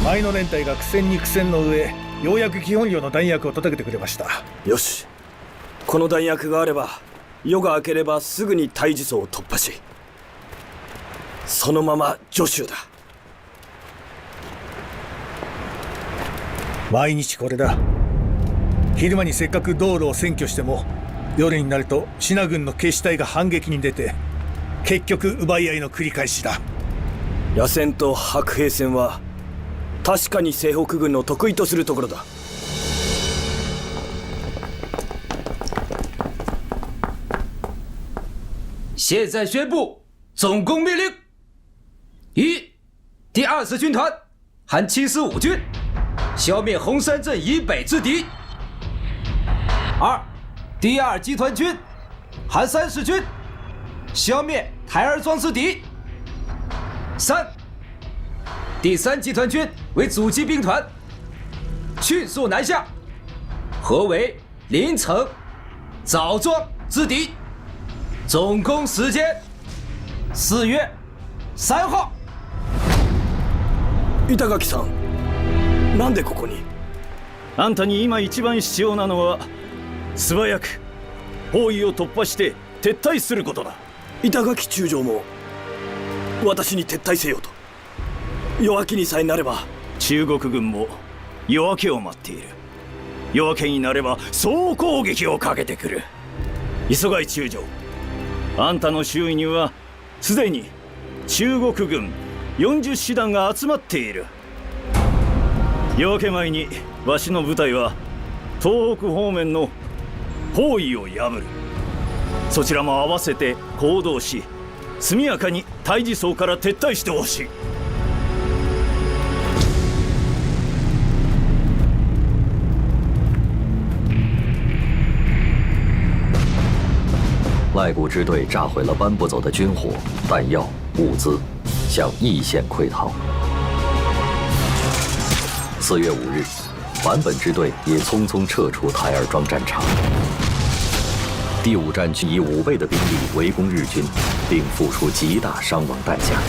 前の連隊が苦戦に苦戦の上、ようやく基本量の弾薬を届けてくれました。よし、この弾薬があれば夜が明ければすぐに対峙層を突破し、そのまま徐州だ。毎日これだ。昼間にせっかく道路を占拠しても、夜になると支那軍の決死隊が反撃に出て、結局奪い合いの繰り返しだ。野戦と白兵戦は確かに西北軍の得意とするところだ。现在宣布总攻命令：一、第20军团含75军，消灭红山镇以北之敌；二、第2集团军含30军，消灭台儿庄之敌；三、第3集团军为阻击兵团，迅速南下，合围临城、枣庄之敌。总攻时间4月3号。板垣さん、なんでここに？あんたに今一番必要なのは素早く包囲を突破して撤退することだ。板垣中将も私に撤退せよと。夜明けにさえなれば。中国軍も夜明けを待っている。夜明けになれば総攻撃をかけてくる。磯貝中将、あんたの周囲にはすでに中国軍40師団が集まっている。夜明け前にわしの部隊は東北方面の包囲を破る。そちらも合わせて行動し、速やかに対峙層から撤退してほしい。赖谷支队炸毁了搬不走的军火、弹药、物资，向义县溃逃。4月5日，坂本支队也匆匆撤出台儿庄战场。第5战区以5倍的兵力围攻日军，并付出极大伤亡代价。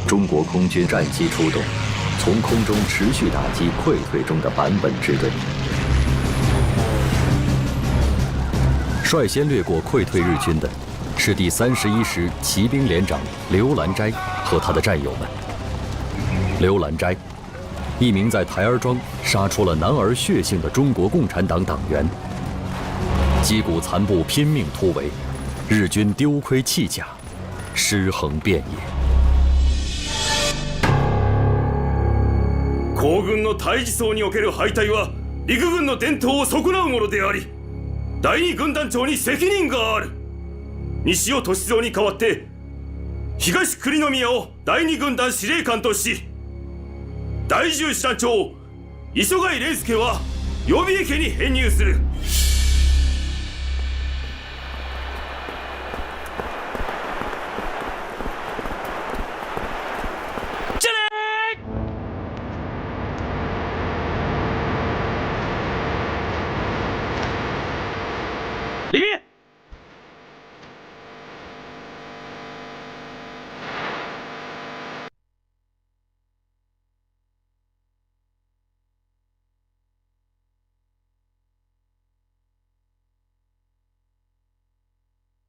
中国空军战机出动，从空中持续打击溃退中的坂本支队。率先掠过溃退日军的是第31师骑兵连长刘兰斋和他的战友们。刘兰斋，一名在台儿庄杀出了男儿血性的中国共产党党员，击鼓残部拼命突围，日军丢盔弃甲，尸横遍野。皇軍の対峙層における敗退は陸軍の伝統を損なうものであり、第2軍団長に責任がある。西尾歳三に代わって東栗宮を第2軍団司令官とし、第10師団長磯貝廉介は予備役に編入する。李斌，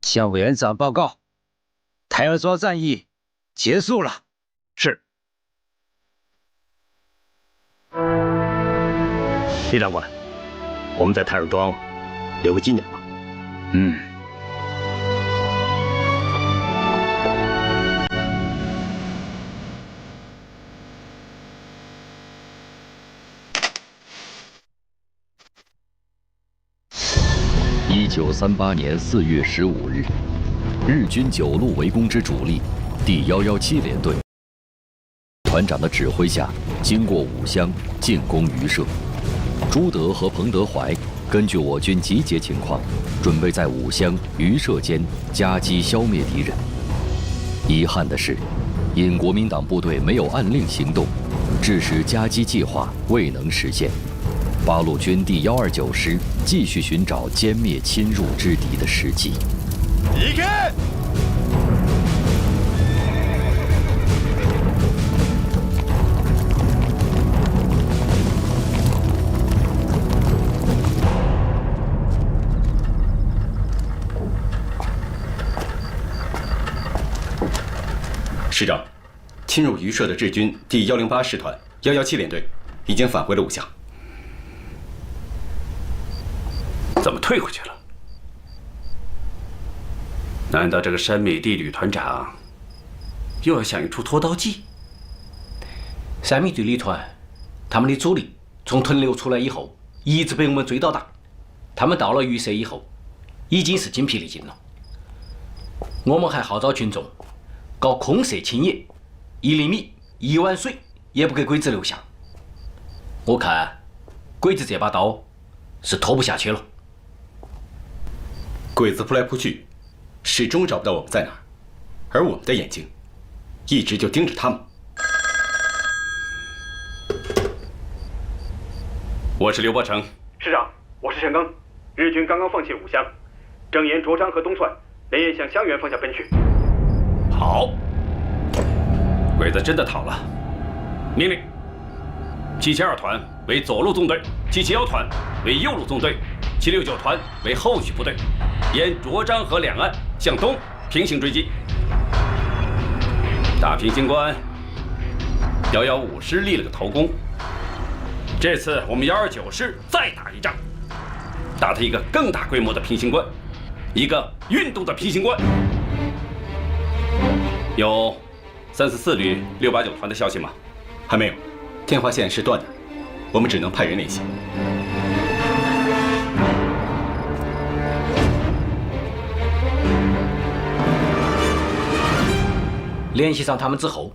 向委员长报告，台儿庄战役结束了。是。李长官，我们在台儿庄留个纪念吧。嗯。1938年4月15日，日军9路围攻之主力第117联队团长的指挥下，经过五乡进攻榆社。朱德和彭德怀根据我军集结情况，准备在五乡、榆社间夹击消灭敌人。遗憾的是，因国民党部队没有按令行动，致使夹击计划未能实现。八路军第129师继续寻找歼灭侵入之敌的时机。行け！师长，侵入榆社的日军第108师团117联队已经返回了武乡。怎么退回去了？难道这个山美地旅团长又要想一出脱刀计？三米队旅团，他们的主力从屯留出来以后，一直被我们追到打。他们到了榆社以后，已经是精疲力尽了。我们还号召群众搞空射清野，1厘米、1碗水也不给鬼子留下。我看鬼子这把刀是拖不下去了。鬼子扑来扑去，始终找不到我们在哪儿，而我们的眼睛一直就盯着他们。我是刘伯承，师长，我是陈刚。日军刚刚放弃武乡，正沿卓张和东川连夜向襄垣方向奔去。好，鬼子真的逃了。命令772团为左路纵队，771团为右路纵队，769团为后续部队，沿卓张河两岸向东平行追击。大平型关115师立了个头功，这次我们129师再打一仗，打他一个更大规模的平型关，一个运动的平型关。有344旅689团的消息吗？还没有，电话线是断的，我们只能派人联系。联系上他们之后，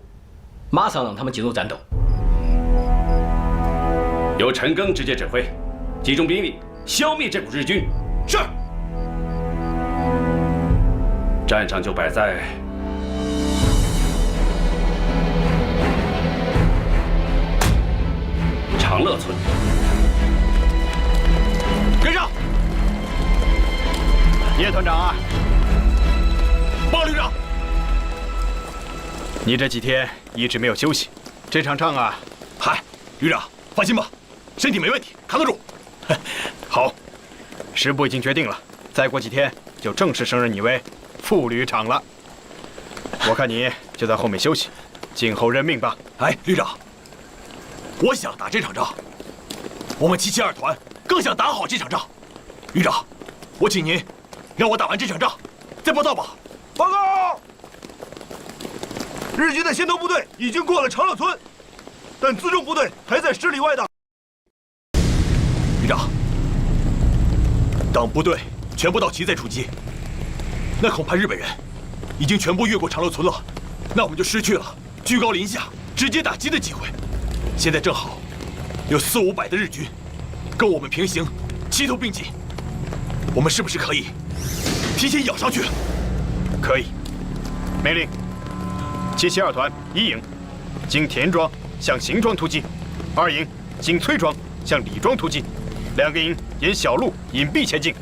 马上让他们进入战斗。由陈赓直接指挥，集中兵力消灭这股日军。是。战场就摆在长乐村。跟上！叶团长啊，报旅长，你这几天一直没有休息，这场仗啊，嗨，旅长放心吧，身体没问题，扛得住。好，师部已经决定了，再过几天就正式升任你为副旅长了。我看你就在后面休息，静候任命吧。哎，旅长，我想打这场仗，我们772团更想打好这场仗。旅长，我请您让我打完这场仗再报到吧。报告！日军的先头部队已经过了长乐村，但辎重部队还在10里外的。旅长，当部队全部到齐再出击，那恐怕日本人已经全部越过长乐村了，那我们就失去了居高临下直接打击的机会。现在正好有400-500的日军跟我们平行，齐头并进，我们是不是可以提前咬上去？可以。命令772团1营经田庄向邢庄突击，2营经崔庄向李庄突击，2个营沿小路隐蔽前进，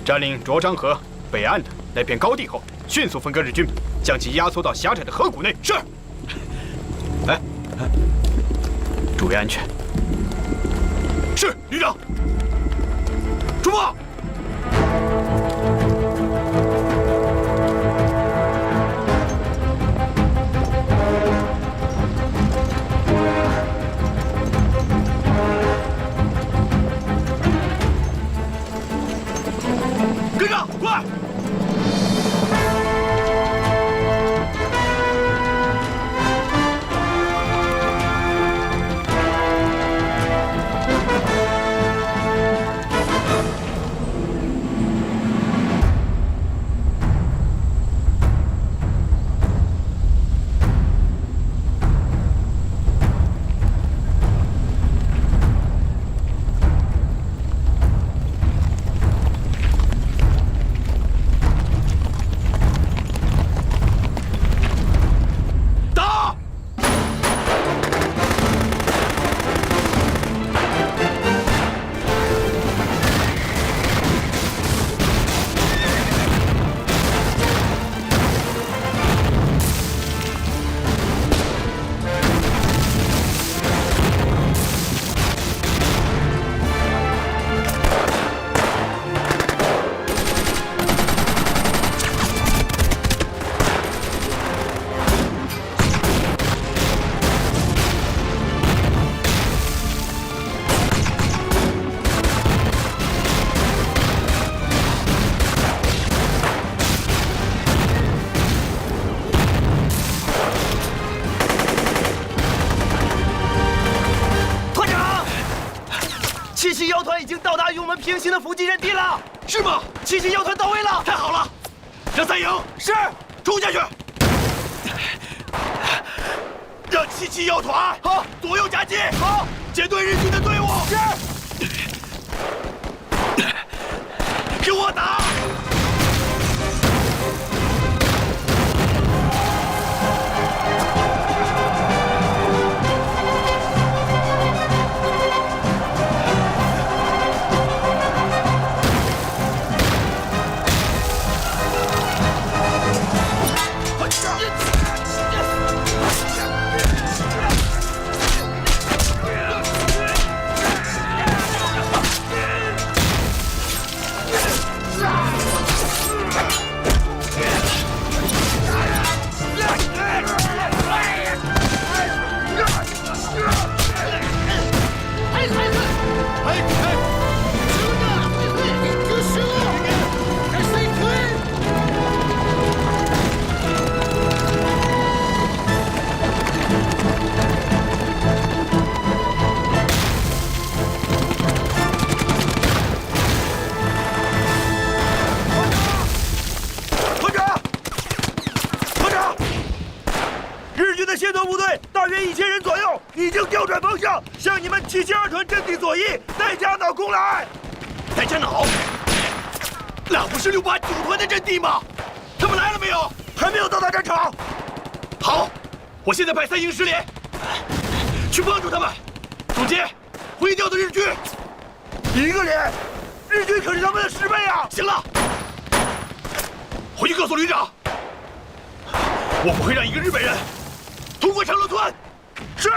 占领卓张河北岸的那片高地后，迅速分割日军，将其压缩到狭窄的河谷内。是。哎，注意安全。是，旅长。出发！跟上，快！ 77妖团已经到达与我们平行的伏击阵地了。是吗？77妖团到位了。太好了，让三营是冲下去，让77妖团好左右夹击，好截断日军的队伍。是，给我打！协同部队大约1000人左右，已经调转方向，向你们772团阵地左翼戴加瑙攻来。戴加瑙，那不是689团的阵地吗？他们来了没有？还没有到达战场。好，我现在派3营10连去帮助他们。总监，回调的日军1个连，日军可是他们的10倍啊！行了，回去告诉旅长，我不会让一个日本人通过长乐村。是。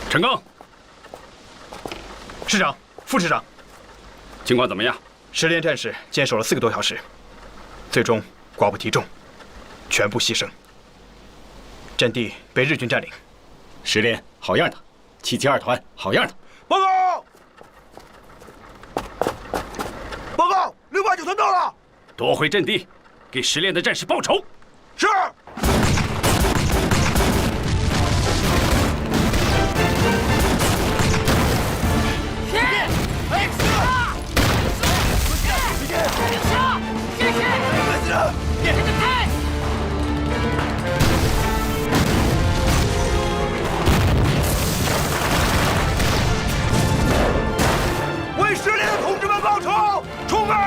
陈刚，师长、副师长，情况怎么样？10连战士坚守了4个多小时，最终寡不敌众，全部牺牲，阵地被日军占领。10连好样的，772团好样的。报告！报告！689团到了，夺回阵地，给10连的战士报仇。是。为10连的同志们报仇！冲啊！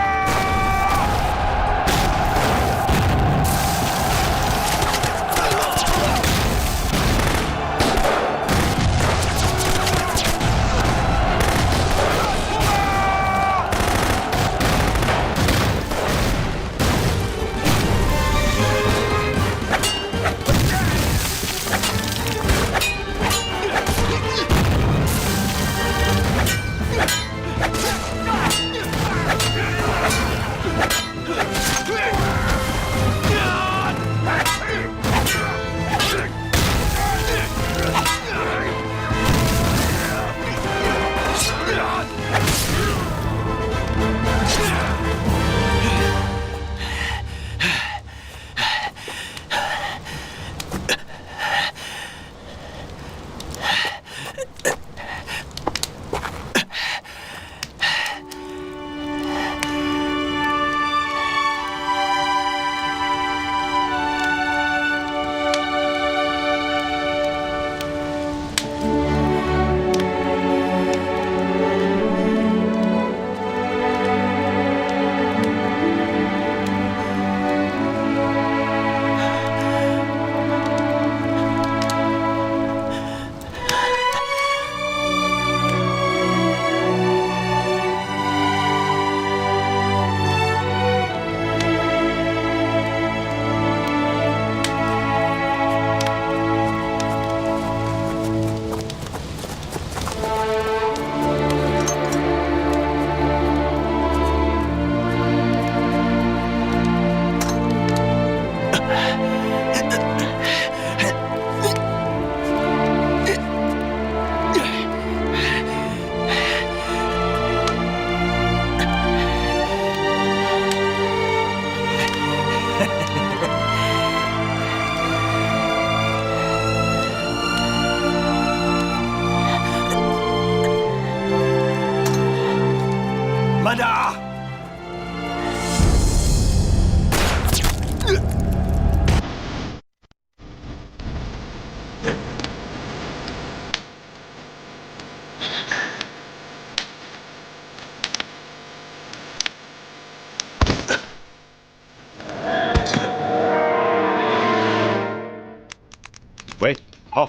好，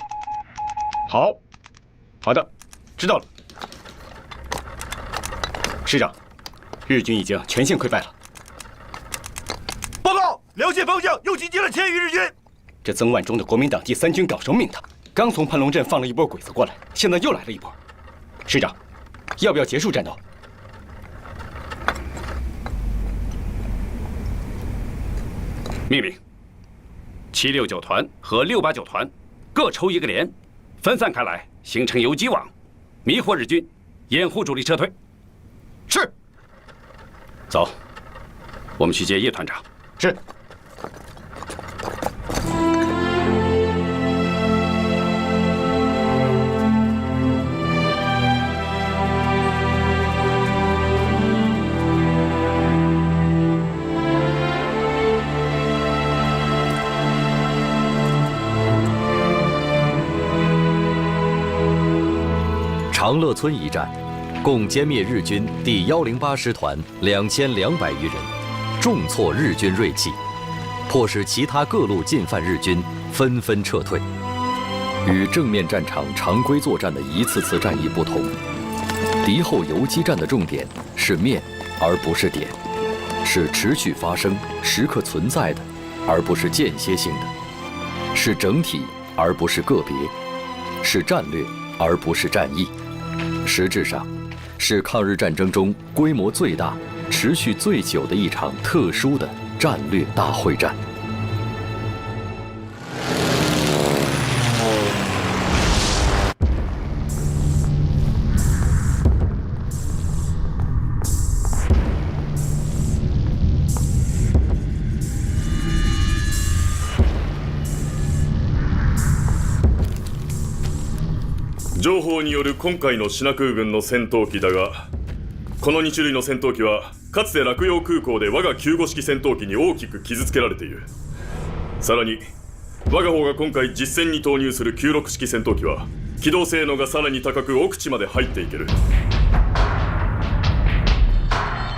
好的，知道了。师长，日军已经全线溃败了。报告，辽线方向又击击了1000余日军。这曾万钟的国民党第3军搞生命的，刚从盘龙镇放了一波鬼子过来，现在又来了一波。师长，要不要结束战斗？命令，769团和689团各抽一个连，分散开来，形成游击网，迷惑日军，掩护主力撤退。是。走，我们去接叶团长。是。长乐村一战，共歼灭日军第108师团2200余人，重挫日军锐气，迫使其他各路进犯日军纷纷撤退。与正面战场常规作战的一次次战役不同，敌后游击战的重点是面，而不是点，是持续发生、时刻存在的，而不是间歇性的，是整体，而不是个别，是战略，而不是战役。实质上，是抗日战争中规模最大、持续最久的一场特殊的战略大会战。情報による今回のシナ空軍の戦闘機だが、この2種類の戦闘機はかつて洛陽空港で我が救護式戦闘機に大きく傷つけられている。さらに我が方が今回実戦に投入する96式戦闘機は機動性能がさらに高く奥地まで入っていける。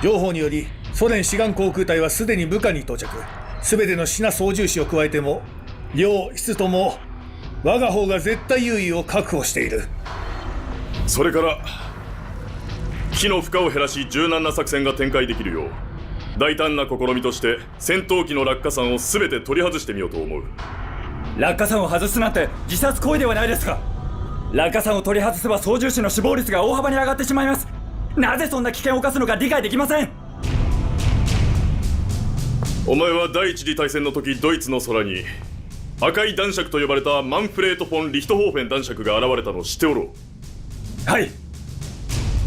情報によりソ連志願航空隊はすでに部下に到着。全ての品操縦士を加えても量質とも我が方が絶対優位を確保している。それから火の負荷を減らし柔軟な作戦が展開できるよう大胆な試みとして戦闘機の落下傘を全て取り外してみようと思う。落下傘を外すなんて自殺行為ではないですか。落下傘を取り外せば操縦士の死亡率が大幅に上がってしまいます。なぜそんな危険を冒すのか理解できません。お前は第一次大戦の時ドイツの空に赤い男爵と呼ばれたマンフレート・フォン・リヒトホーフェン男爵が現れたのを知っておろう。はい。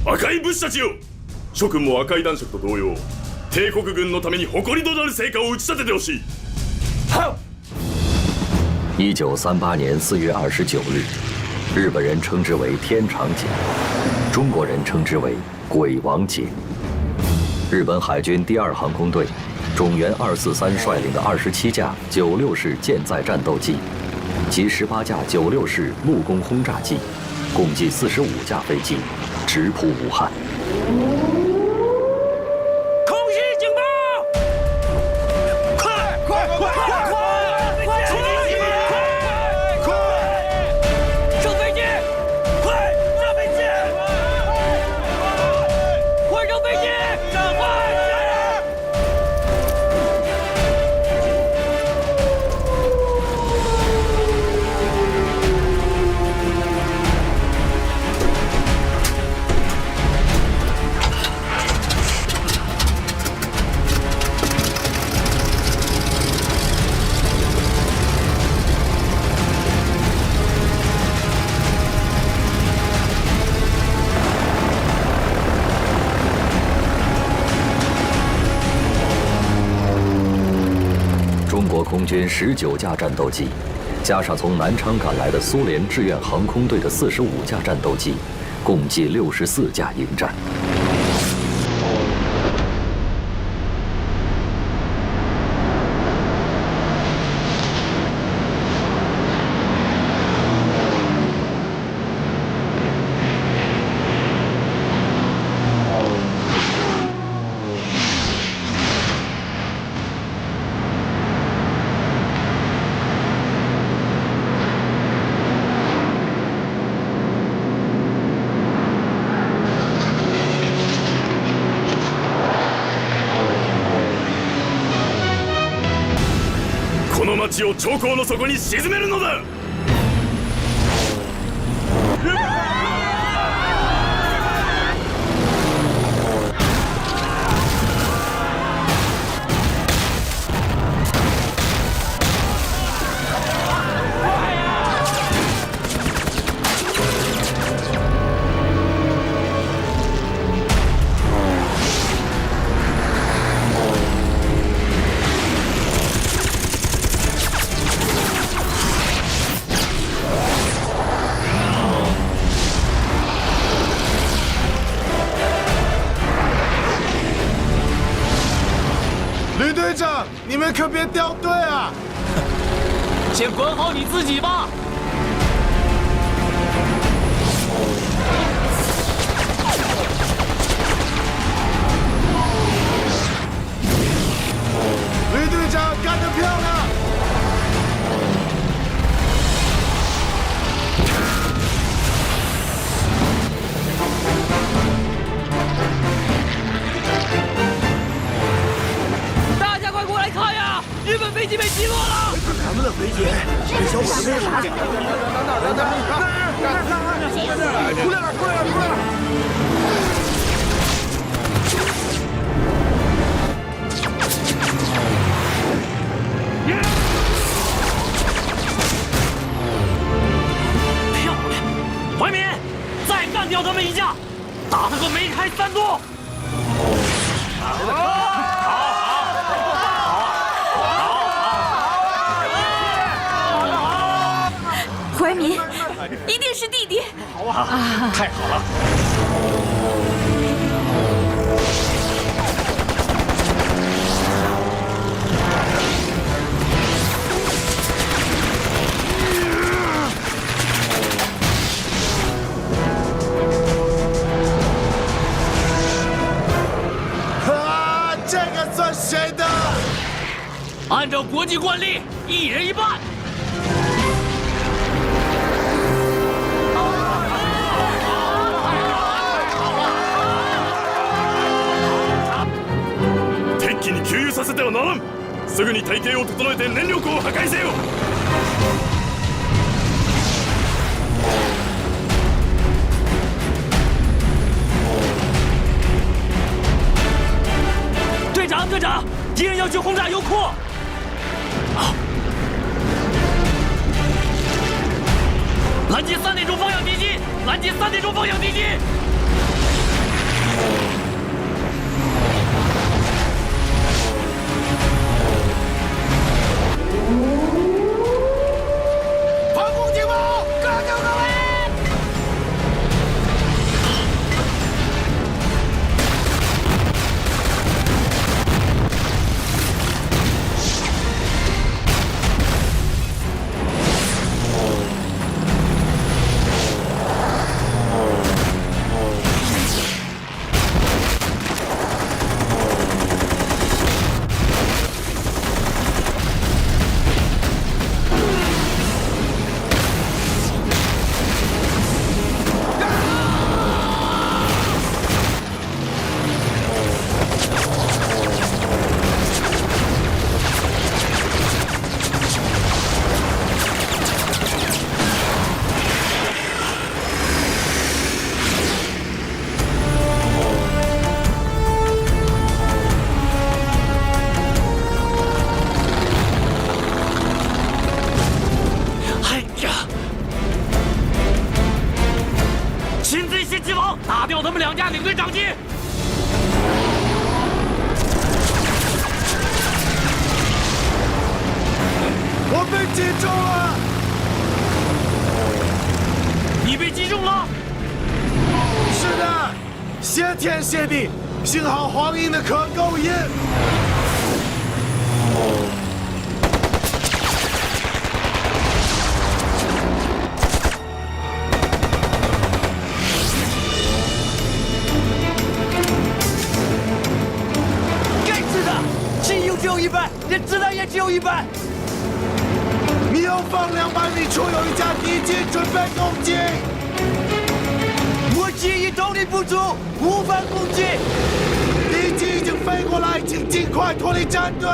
赤い武士たちよ、諸君も赤い男爵と同様帝国軍のために誇りとなる成果を打ち立ててほしい。好。1938年4月29日，日本人称之为天长节，中国人称之为鬼王节。日本海军第2航空队种源243率领的27架96式舰载战斗机及18架96式陆攻轰炸机，共计45架飞机，直扑武汉。空袭警报！快！上飞机！快上飞机！快上飞机！赶快！中国空军19架战斗机，加上从南昌赶来的苏联志愿航空队的45架战斗机，共计64架迎战。この町を長江の底に沈めるのだ。吕队长，你们可别掉队啊！先管好你自己吧。吕队长干得漂亮！大家快过来看呀！日本飞机被击落了！咱们的飞机被小伙子杀掉了！出来了！出来了！出来了！漂亮！怀民，再干掉他们一架，打他个梅开三度！怀民，一定是弟弟。太好了！啊，这个算谁的？按照国际惯例，一人一半。敵機に給油させてはならん。すぐに隊形を整えて燃料庫を破壊せよ。队长，队长，敌人要去轰炸油库。拦截3点钟方向敌机！拦截3点钟方向敌机！防空警报！各就各位！擒贼先擒王，打掉他们2架领队长机！我被击中了！你被击中了？是的，谢天谢地，幸好黄英的壳够硬。连子弹也只有1半。你后方200米处有一架敌机准备攻击，我机翼动力不足，无法攻击。敌机已经飞过来，请尽快脱离战队。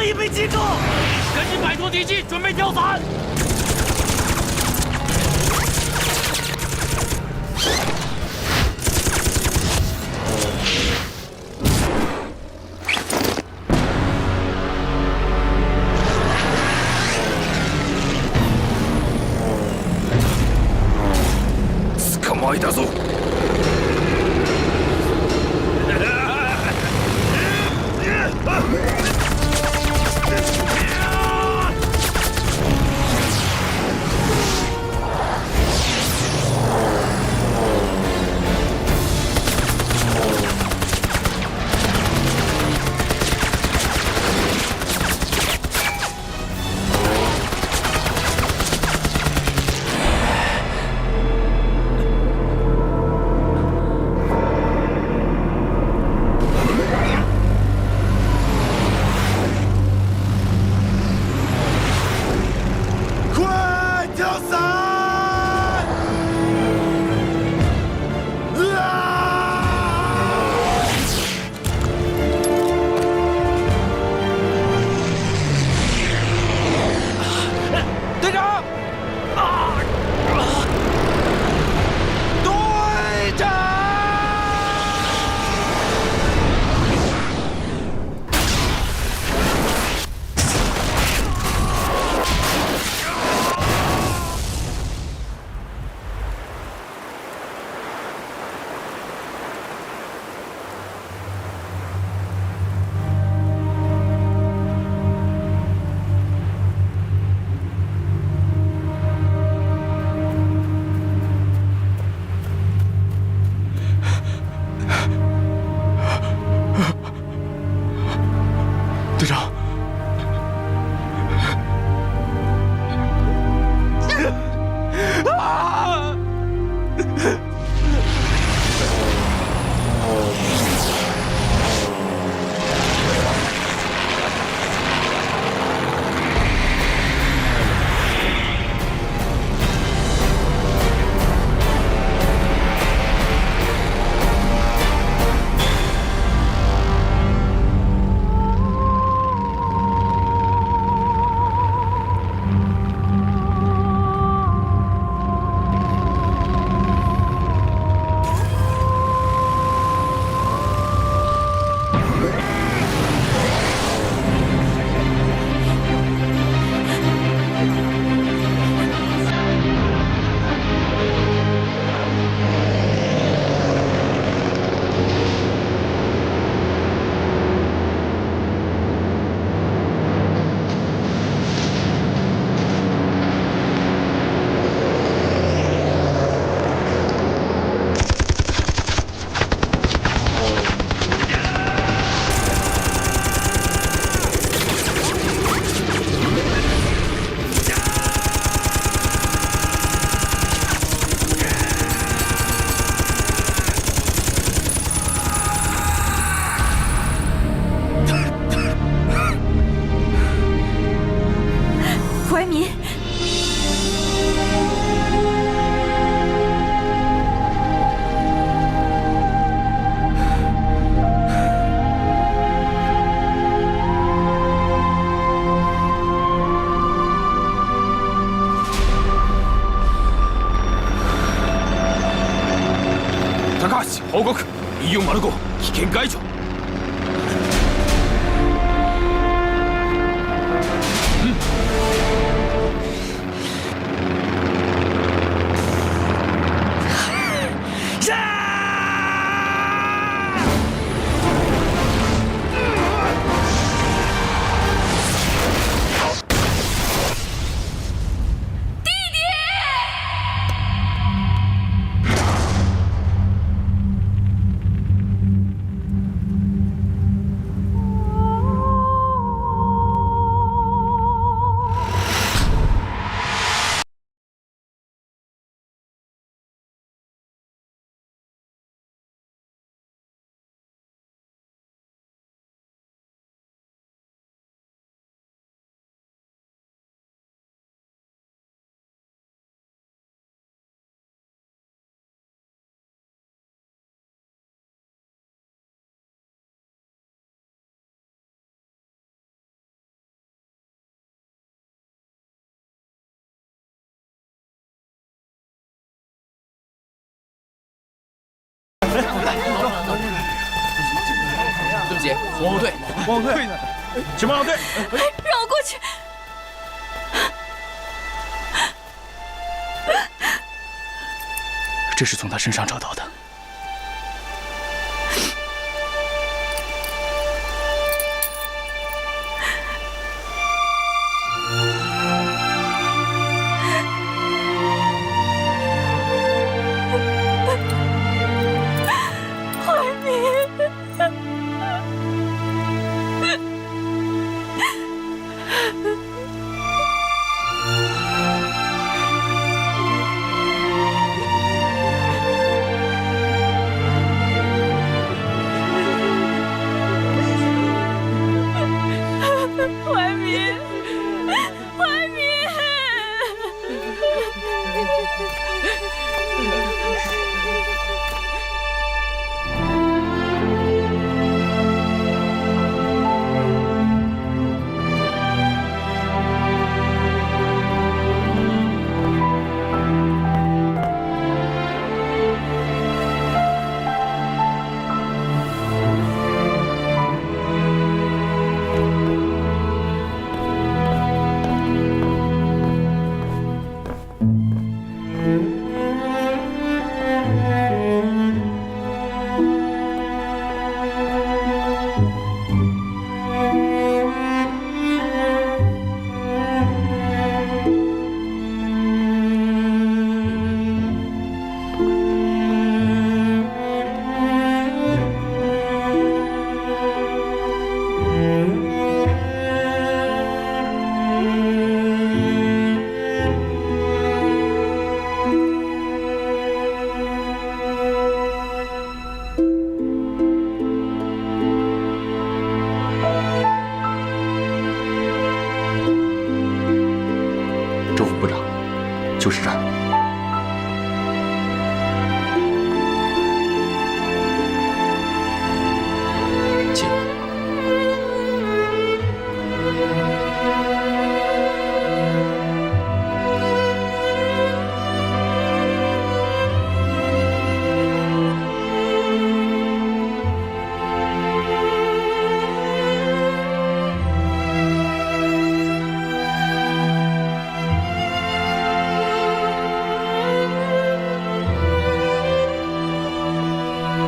已被击中，赶紧摆脱敌机，准备跳伞。捕まえたぞ。快跳伞！队长！队长！队长，啊！怀民，高橋報告2405危険解除。往后退，往后退，请往后退。让我过去。这是从他身上找到的。就是这儿。请。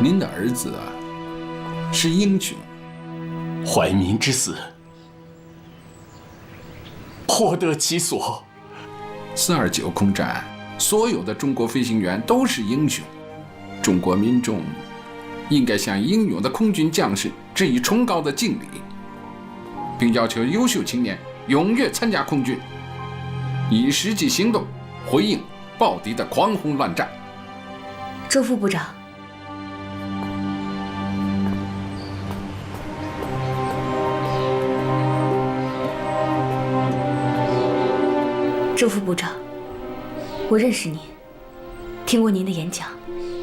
您的儿子啊，是英雄。怀民之死，颇得其所。429空战，所有的中国飞行员都是英雄。中国民众应该向英勇的空军将士致以崇高的敬礼，并要求优秀青年踊跃参加空军，以实际行动回应暴敌的狂轰乱炸。周副部长，周副部长，我认识您，听过您的演讲，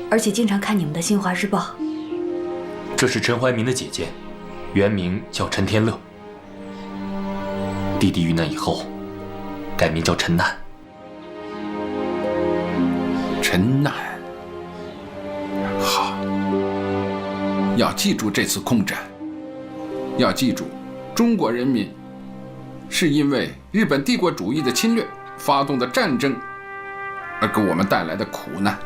而且经常看你们的《新华日报》。这是陈怀民的姐姐，原名叫陈天乐。弟弟遇难以后，改名叫陈难。陈难，好，要记住这次空战，要记住中国人民是因为日本帝国主义的侵略发动的战争而给我们带来的苦难。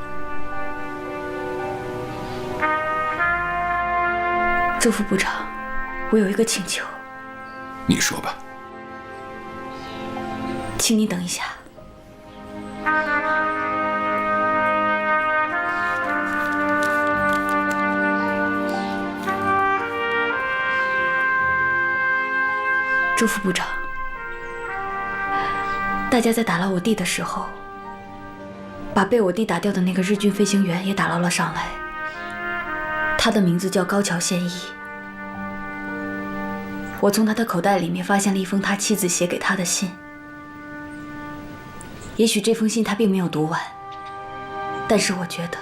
周副部长，我有一个请求。你说吧。请你等一下。周副部长，大家在打捞我弟的时候，把被我弟打掉的那个日军飞行员也打捞了上来。他的名字叫高桥宪一。我从他的口袋里面发现了一封他妻子写给他的信。也许这封信他并没有读完，但是我觉得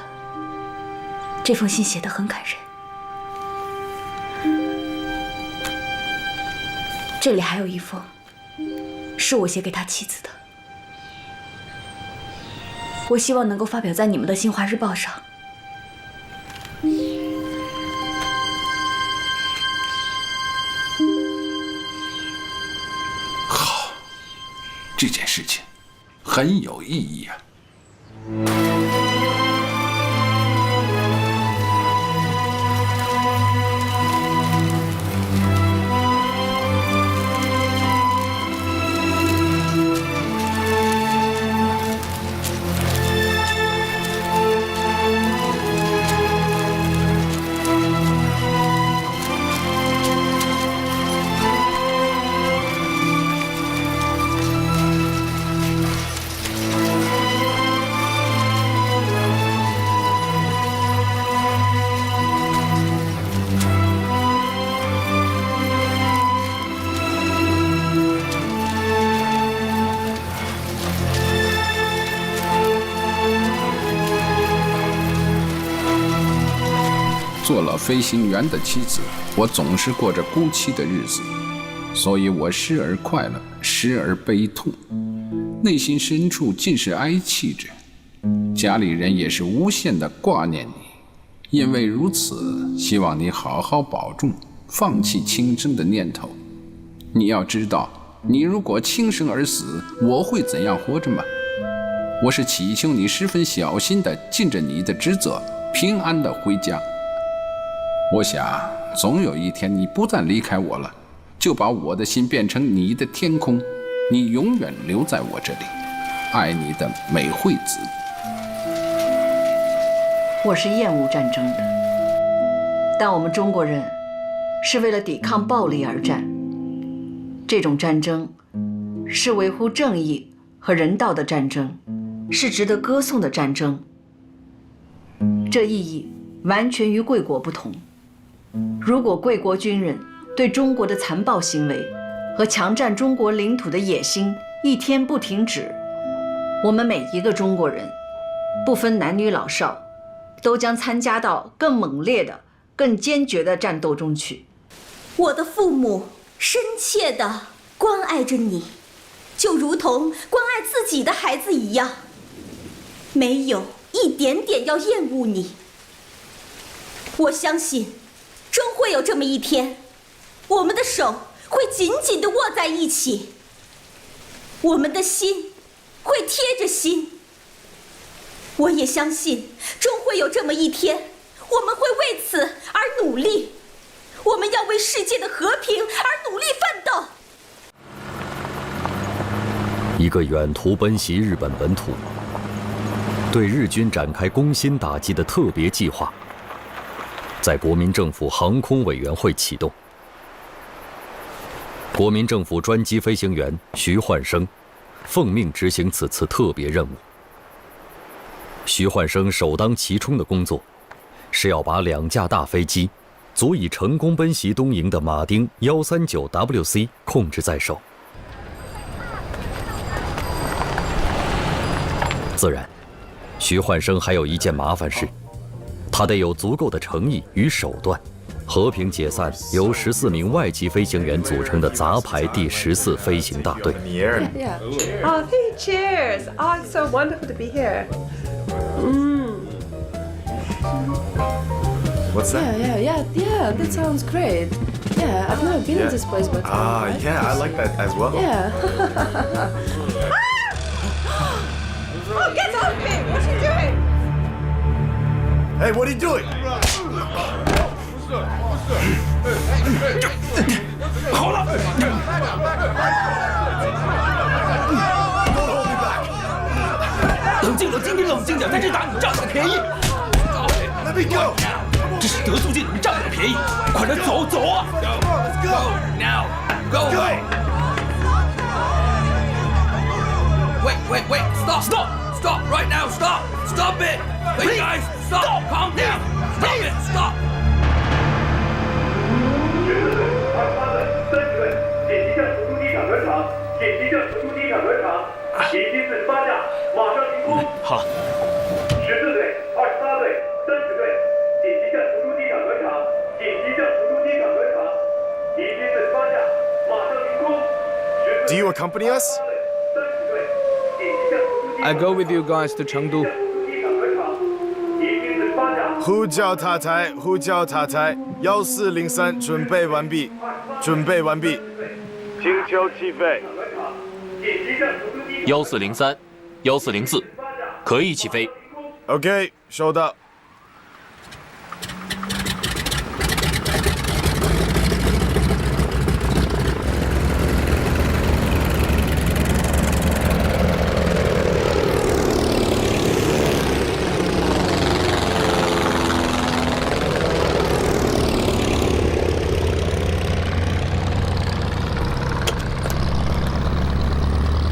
这封信写得很感人。这里还有一封，是我写给他妻子的。我希望能够发表在你们的《新华日报》上。这件事情很有意义啊。做了飞行员的妻子，我总是过着孤寂的日子，所以我时而快乐，时而悲痛，内心深处尽是哀戚着。家里人也是无限的挂念你，因为如此，希望你好好保重，放弃轻生的念头。你要知道，你如果轻生而死，我会怎样活着吗？我是祈求你十分小心地尽着你的职责，平安地回家。我想，总有一天你不再离开我了，就把我的心变成你的天空，你永远留在我这里。爱你的美惠子。我是厌恶战争的，但我们中国人是为了抵抗暴力而战。这种战争是维护正义和人道的战争，是值得歌颂的战争。这意义完全与贵国不同。如果贵国军人对中国的残暴行为和强占中国领土的野心一天不停止，我们每一个中国人，不分男女老少，都将参加到更猛烈的、更坚决的战斗中去。我的父母深切地关爱着你，就如同关爱自己的孩子一样，没有一点点要厌恶你。我相信终会有这么一天，我们的手会紧紧地握在一起，我们的心会贴着心。我也相信终会有这么一天，我们会为此而努力，我们要为世界的和平而努力奋斗。一个远途奔袭日本本土，对日军展开攻心打击的特别计划，在国民政府航空委员会启动。国民政府专机飞行员徐焕生奉命执行此次特别任务。徐焕生首当其冲的工作，是要把2架大飞机足以成功奔袭东营的马丁 139WC 控制在手。自然，徐焕生还有一件麻烦事，他得有足够的诚意与手段，和平解散由14名外籍飞行员组成的杂牌第14飞行大队。Yeah. Oh, hey, cheers! Oh, it's so wonderful to be here. What's that? Yeah. That sounds great. Yeah, I've never been to this place before. Yeah, I like that as well. Yeah. Oh, get off me! What are you doing? Hey, what are you doing? 好了。冷静，你冷静点，在这打你占我的便宜。Let me go. 这是德租界，你占我的便宜，快点走啊 Let's go now, go. Wait, stop right now, stop it. Wait, guys, stop, calm down, stop it, stop. 好。14队、23队、30队，紧急向福州机场转场，紧急向福州机场转场，已经48架，马上停空。Do you accompany us? I go with you guys to Chengdu. 呼叫塔台1403，准备完毕。请求起飞。1403、1404，可以起飞。 OK， 收到。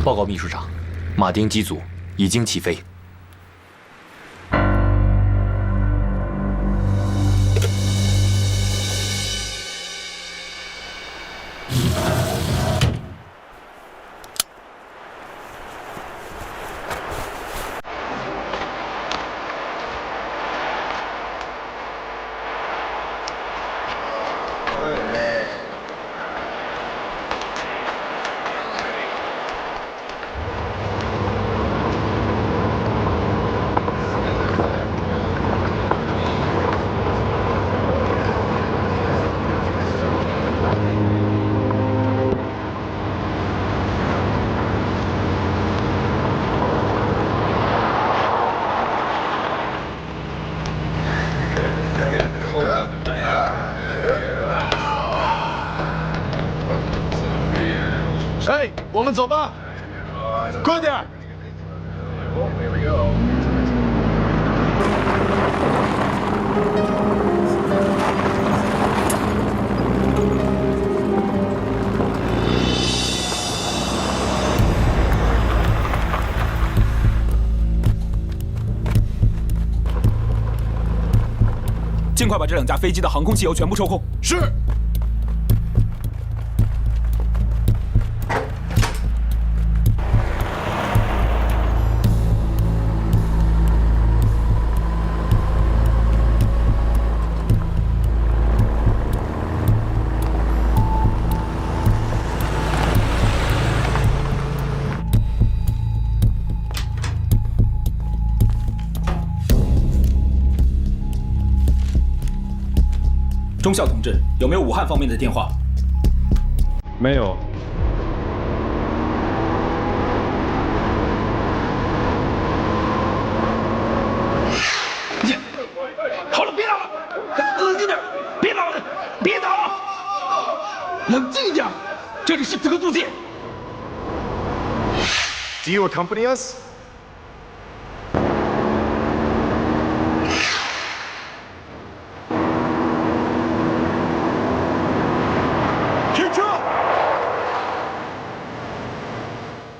报告秘书长，马丁机组已经起飞。 哎，我们走吧，快点！尽快把这2架飞机的航空汽油全部抽空。是。 中校同志，有没有武汉方面的电话？没有。好了，别打了，冷静点，别打了，别打了，冷静一点，这里是德租界。Do you accompany us?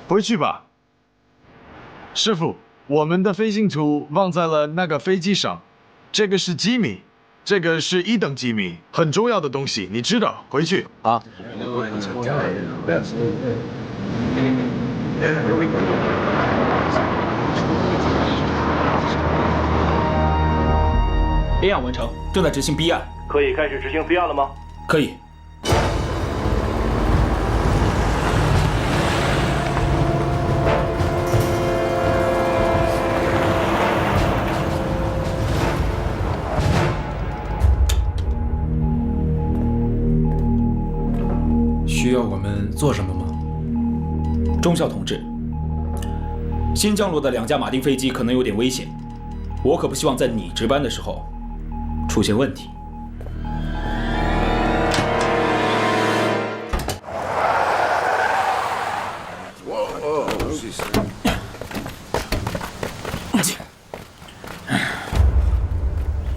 回去吧，师傅。我们的飞行图忘在了那个飞机上，这个是机密，这个是1等机密，很重要的东西，你知道。回去。好。A 案完成，正在执行 B 案。可以开始执行 B 案了吗？可以。 需要我们做什么吗？中校同志，新降落的2架马丁飞机可能有点危险，我可不希望在你值班的时候出现问题。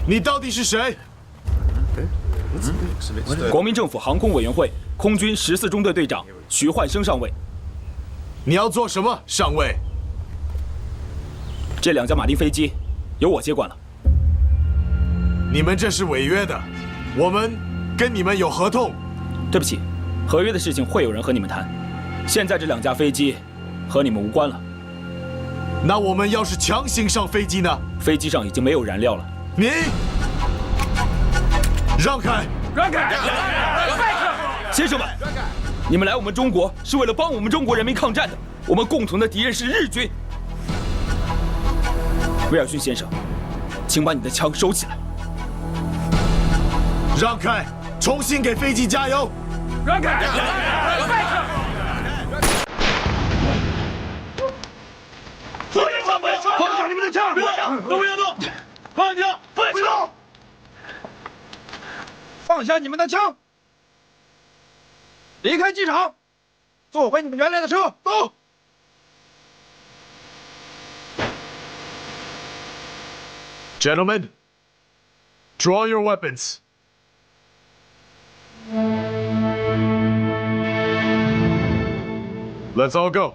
你到底是谁？国民政府航空委员会空军14中队队长徐焕生上尉。你要做什么，上尉？这2架马丁飞机由我接管了。你们这是违约的，我们跟你们有合同。对不起，合约的事情会有人和你们谈。现在这2架飞机和你们无关了。那我们要是强行上飞机呢？飞机上已经没有燃料了。你让开！让开！先生们，你们来我们中国是为了帮我们中国人民抗战的，我们共同的敌人是日军。威尔逊先生，请把你的枪收起来。让开！重新给飞机加油！让开！的枪！别动！都不要动！放下！不动！放下你们的枪！离开机场，坐回你们原来的车，走！ Gentlemen, draw your weapons. Let's all go.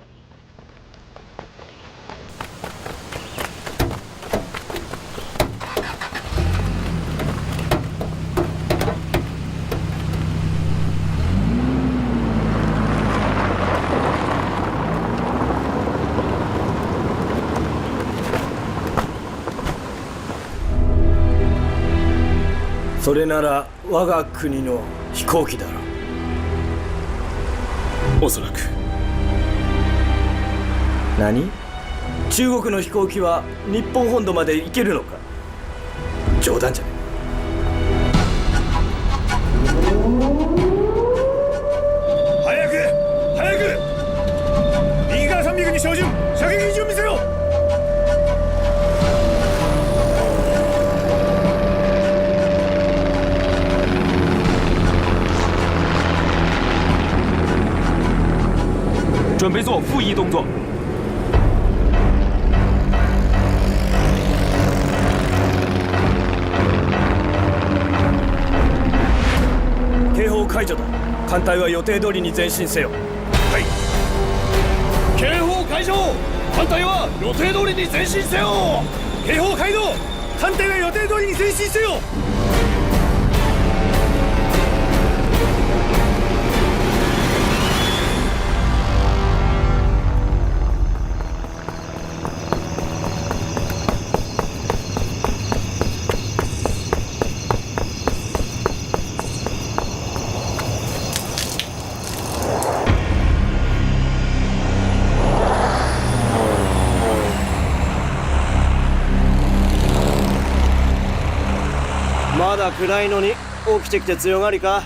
それなら我が国の飛行機だろう。おそらく。何？中国の飛行機は日本本土まで行けるのか？冗談じゃない。早く早く！右側300に照準、射撃準備せろ！ 准备做复翼动作。警報解除だ。艦隊は予定通りに前進せよ。はい。警報解除。艦隊は予定通りに前進せよ。警報解除。艦隊は予定通りに前進せよ。 まだ暗いのに起きてきて強がりか。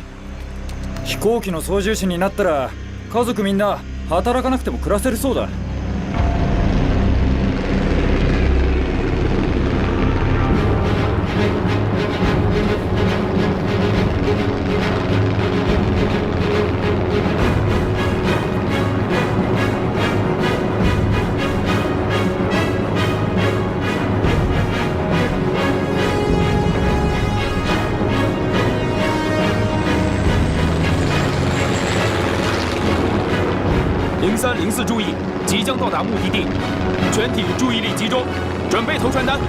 飛行機の操縦士になったら家族みんな働かなくても暮らせるそうだ。0304注意，即将到达目的地，全体注意力集中，准备投传单。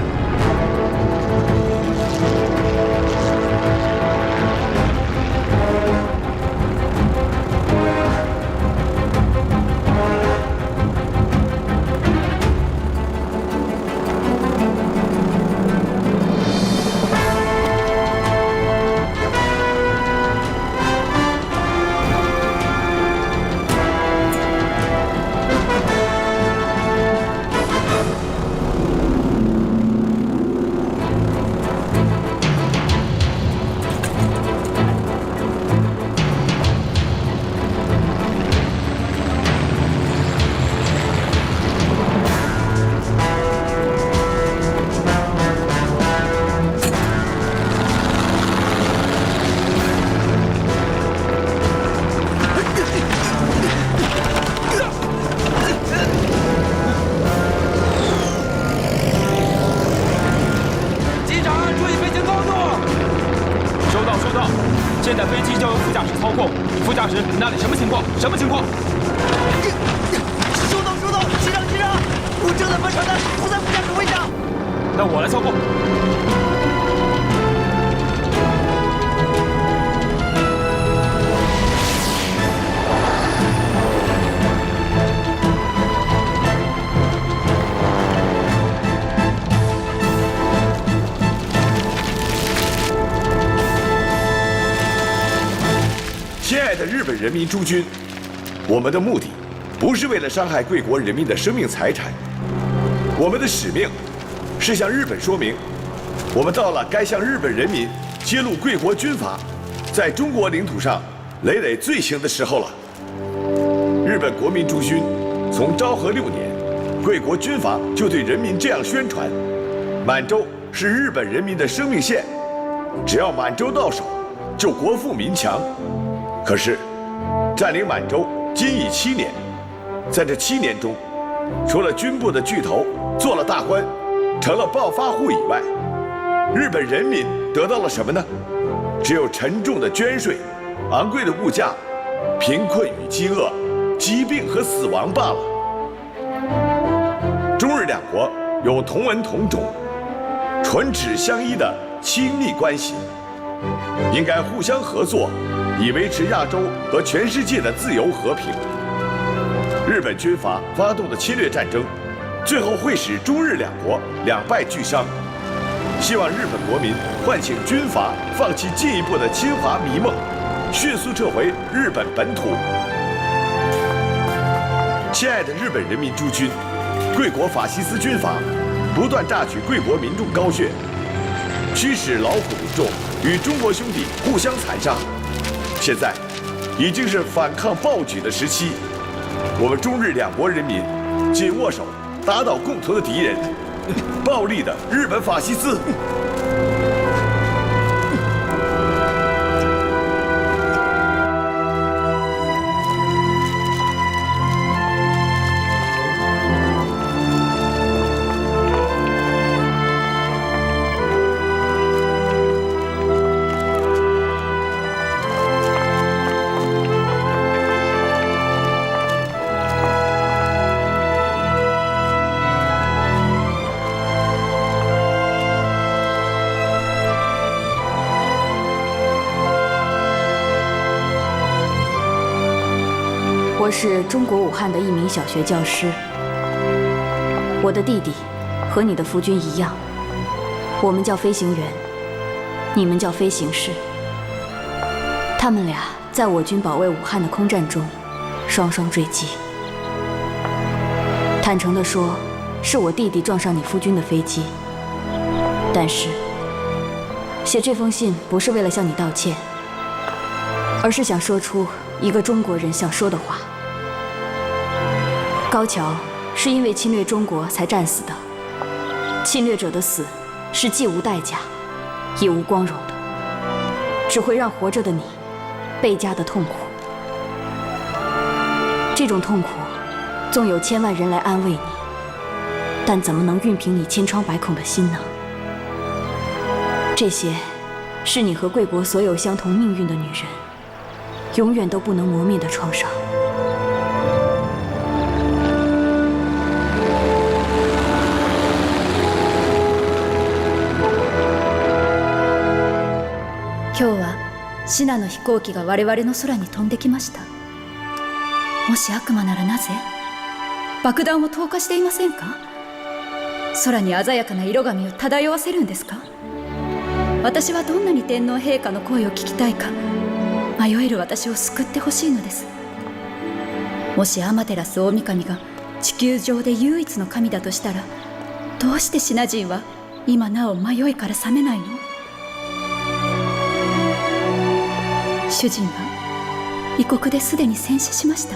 现在飞机交由副驾驶操控，副驾驶那里什么情况？什么情况？收到，机长，我正在翻传单，不在副驾驶位上。那我来操控。亲爱的日本人民诸君，我们的目的不是为了伤害贵国人民的生命财产，我们的使命是向日本说明，我们到了该向日本人民揭露贵国军阀在中国领土上累累罪行的时候了。日本国民诸君从昭和6年贵国军阀就对人民这样宣传：满洲是日本人民的生命线，只要满洲到手，就国富民强。可是，占领满洲今已7年，在这7年中，除了军部的巨头做了大官，成了暴发户以外，日本人民得到了什么呢？只有沉重的捐税、昂贵的物价、贫困与饥饿、疾病和死亡罢了。中日两国有同文同种、唇齿相依的亲密关系，应该互相合作，以维持亚洲和全世界的自由和平。日本军阀发动的侵略战争，最后会使中日两国两败俱伤。希望日本国民唤醒军阀，放弃进一步的侵华迷梦，迅速撤回日本本土。亲爱的日本人民诸君，贵国法西斯军阀不断榨取贵国民众高血，驱使劳苦民众与中国兄弟互相残杀。现在已经是反抗暴举的时期，我们中日两国人民紧握手，打倒共同的敌人——暴力的日本法西斯。我是中国武汉的一名小学教师。我的弟弟和你的夫君一样，我们叫飞行员，你们叫飞行士。他们俩在我军保卫武汉的空战中双双坠机。坦诚地说，是我弟弟撞上你夫君的飞机。但是，写这封信不是为了向你道歉，而是想说出一个中国人想说的话。高桥是因为侵略中国才战死的，侵略者的死是既无代价，也无光荣的，只会让活着的你倍加的痛苦。这种痛苦，纵有千万人来安慰你，但怎么能熨平你千疮百孔的心呢？这些，是你和贵国所有相同命运的女人，永远都不能磨灭的创伤。今日はシナの飛行機が我々の空に飛んできました。もし悪魔ならなぜ爆弾を投下していませんか？空に鮮やかな色紙を漂わせるんですか？私はどんなに天皇陛下の声を聞きたいか迷える私を救ってほしいのです。もしアマテラス大神が地球上で唯一の神だとしたら、どうしてシナ人は今なお迷いから覚めないの？主人は異国ですでに戦死しました。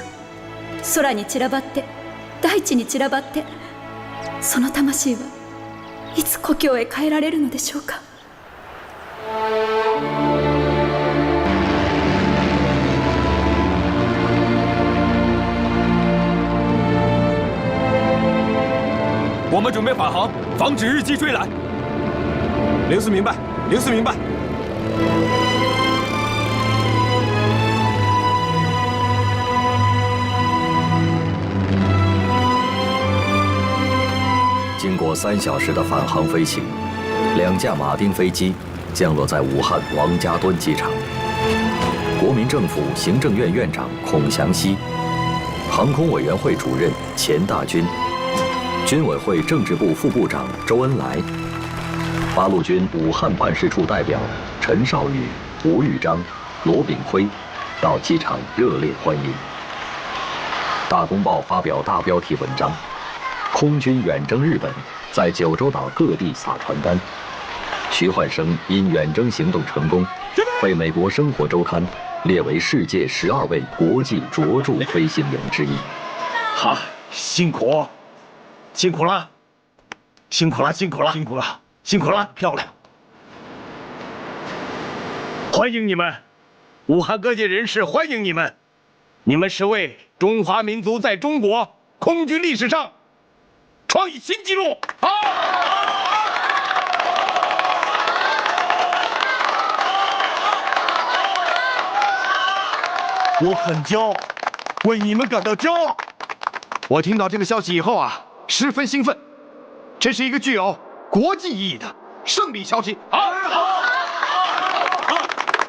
空に散らばって大地に散らばって、その魂はいつ故郷へ帰られるのでしょうか。我们准备返航，防止日机追来。零四明白，零四明白。经过3小时的返航飞行，2架马丁飞机降落在武汉王家墩机场。国民政府行政院院长孔祥熙，航空委员会主任钱大钧，军委会政治部副部长周恩来，八路军武汉办事处代表陈少宇、吴玉章、罗炳辉到机场热烈欢迎。大公报发表大标题文章：空军远征日本，在九州岛各地撒传单。徐焕生因远征行动成功，被美国《生活周刊》列为世界12位国际卓著飞行员之一。好，辛苦！辛苦了，辛苦了，辛苦了，辛苦了，辛苦了，漂亮！欢迎你们，武汉各界人士欢迎你们，你们是为中华民族在中国空军历史上创一新纪录！好！我很骄傲，为你们感到骄傲。我听到这个消息以后啊，十分兴奋，这是一个具有国际意义的胜利消息。好，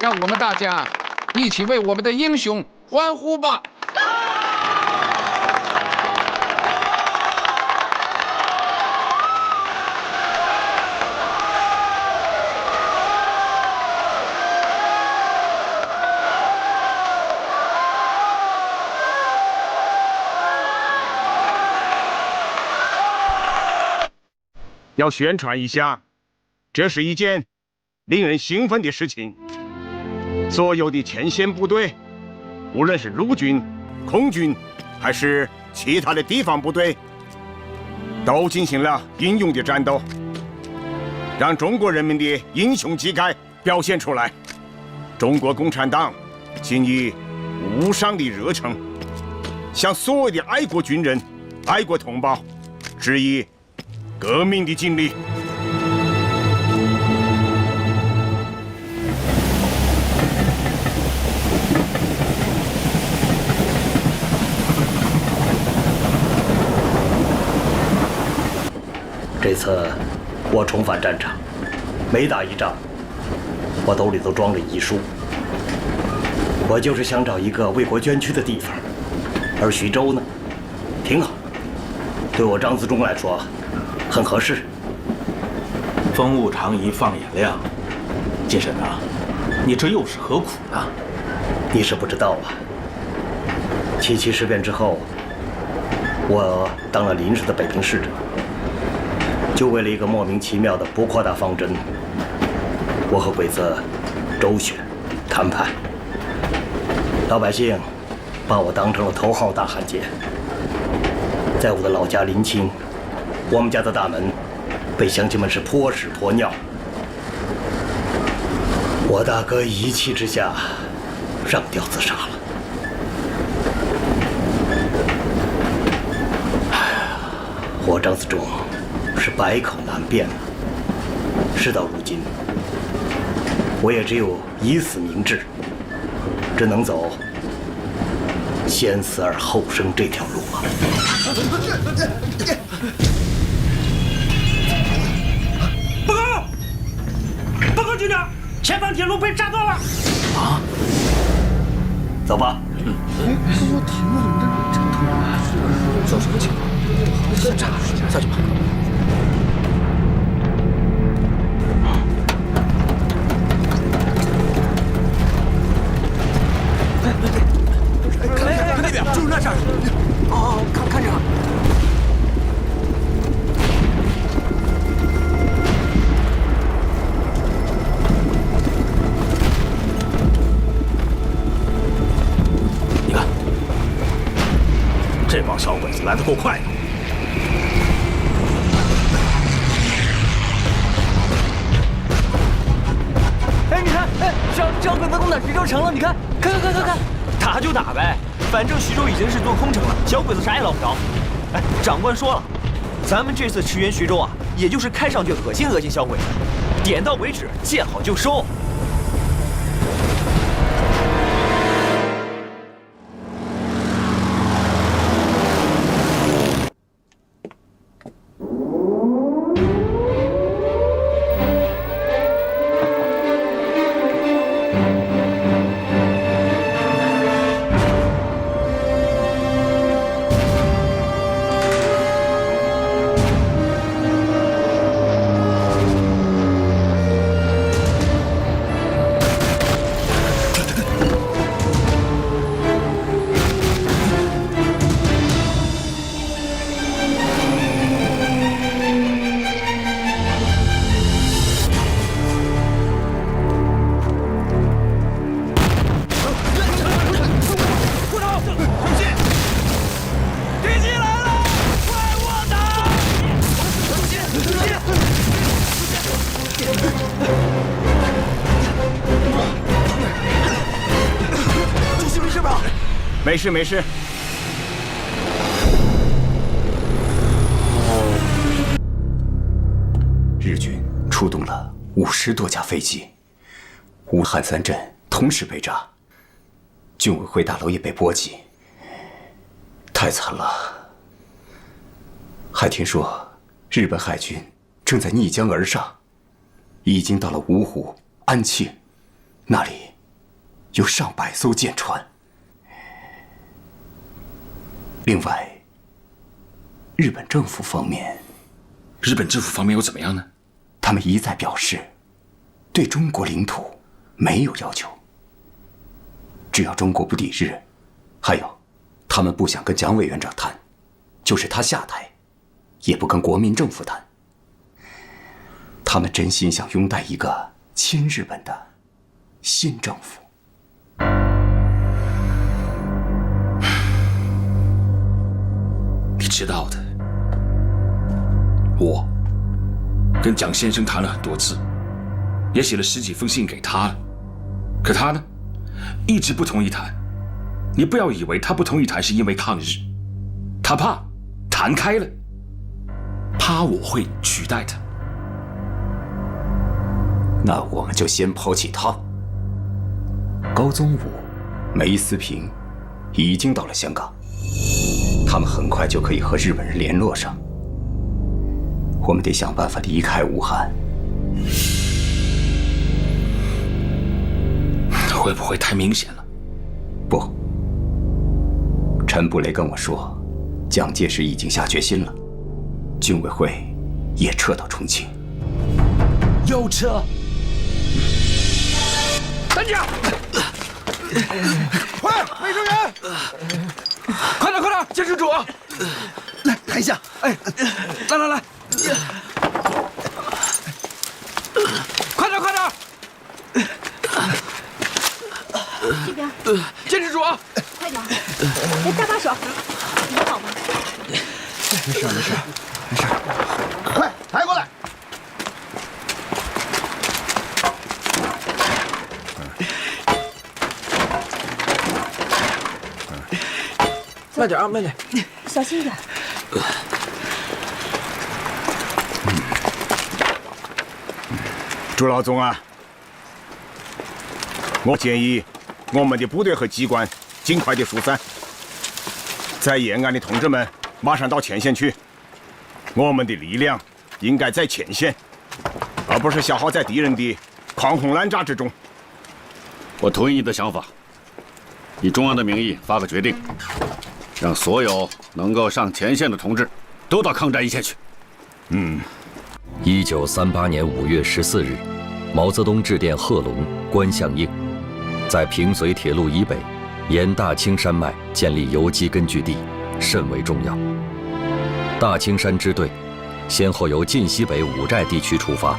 让我们大家一起为我们的英雄欢呼吧！要宣传一下，这是一件令人兴奋的事情。所有的前线部队，无论是陆军、空军，还是其他的地方部队，都进行了英勇的战斗，让中国人民的英雄气概表现出来。中国共产党仅以无上的热诚，向所有的爱国军人、爱国同胞致以革命的敬礼。这次我重返战场，每打一仗，我兜里都装着遗书。我就是想找一个为国捐躯的地方，而徐州呢，挺好，对我张自忠来说很合适。风物长宜放眼量，金神啊，你这又是何苦呢？你是不知道啊。77事变之后，我当了临时的北平市长。就为了一个莫名其妙的不扩大方针，我和鬼子周旋谈判，老百姓把我当成了头号大汉奸。在我的老家临清，我们家的大门被乡亲们是泼屎泼尿。我大哥一气之下上吊自杀了。我张自忠是百口难辩了。事到如今，我也只有以死明志，只能走先死而后生这条路了。报告局长，前方铁路被炸断了。啊！走吧。走什么情况？先炸，下去吧。看那边，就是那扇。哦，看着。你看，这帮小鬼子来得够快的。哎，你看，哎，小鬼子攻打徐州城了，你看，看，打就打呗，反正徐州已经是座空城了，小鬼子啥也捞不着。哎，长官说了，咱们这次驰援徐州啊，也就是开上去恶心小鬼子，点到为止，见好就收。没事没事。日军出动了50多架飞机，武汉3镇同时被炸，军委会大楼也被波及，太惨了。还听说日本海军正在逆江而上，已经到了芜湖、安庆，那里有上百艘舰船。另外，日本政府方面又怎么样呢？他们一再表示，对中国领土没有要求，只要中国不抵日。还有，他们不想跟蒋委员长谈，就是他下台，也不跟国民政府谈。他们真心想拥戴一个亲日本的新政府。你知道的，我跟蒋先生谈了很多次，也写了10几封信给他了，可他呢，一直不同意谈。你不要以为他不同意谈是因为抗日，他怕谈开了，怕我会取代他。那我们就先抛弃他。高宗武、梅思平已经到了香港，他们很快就可以和日本人联络上。我们得想办法离开武汉。会不会太明显了？不，陈布雷跟我说，蒋介石已经下决心了，军委会也撤到重庆。又撤？担架！快，卫生员！快点，快点，监视组！来，抬一下。哎，来，快点，快点！这边，监视组，快点！哎，搭把手，你好吗？没事，快抬过来！慢点啊，慢点，小心点。朱老总啊，我建议我们的部队和机关尽快的疏散，在延安的同志们马上到前线去。我们的力量应该在前线，而不是消耗在敌人的狂轰滥炸之中。我同意你的想法，以中央的名义发个决定，让所有能够上前线的同志都到抗战一线去。1938年5月14日，毛泽东致电贺龙、关向应，在平绥铁路以北，沿大青山脉建立游击根据地，甚为重要。大青山支队先后由晋西北五寨地区出发，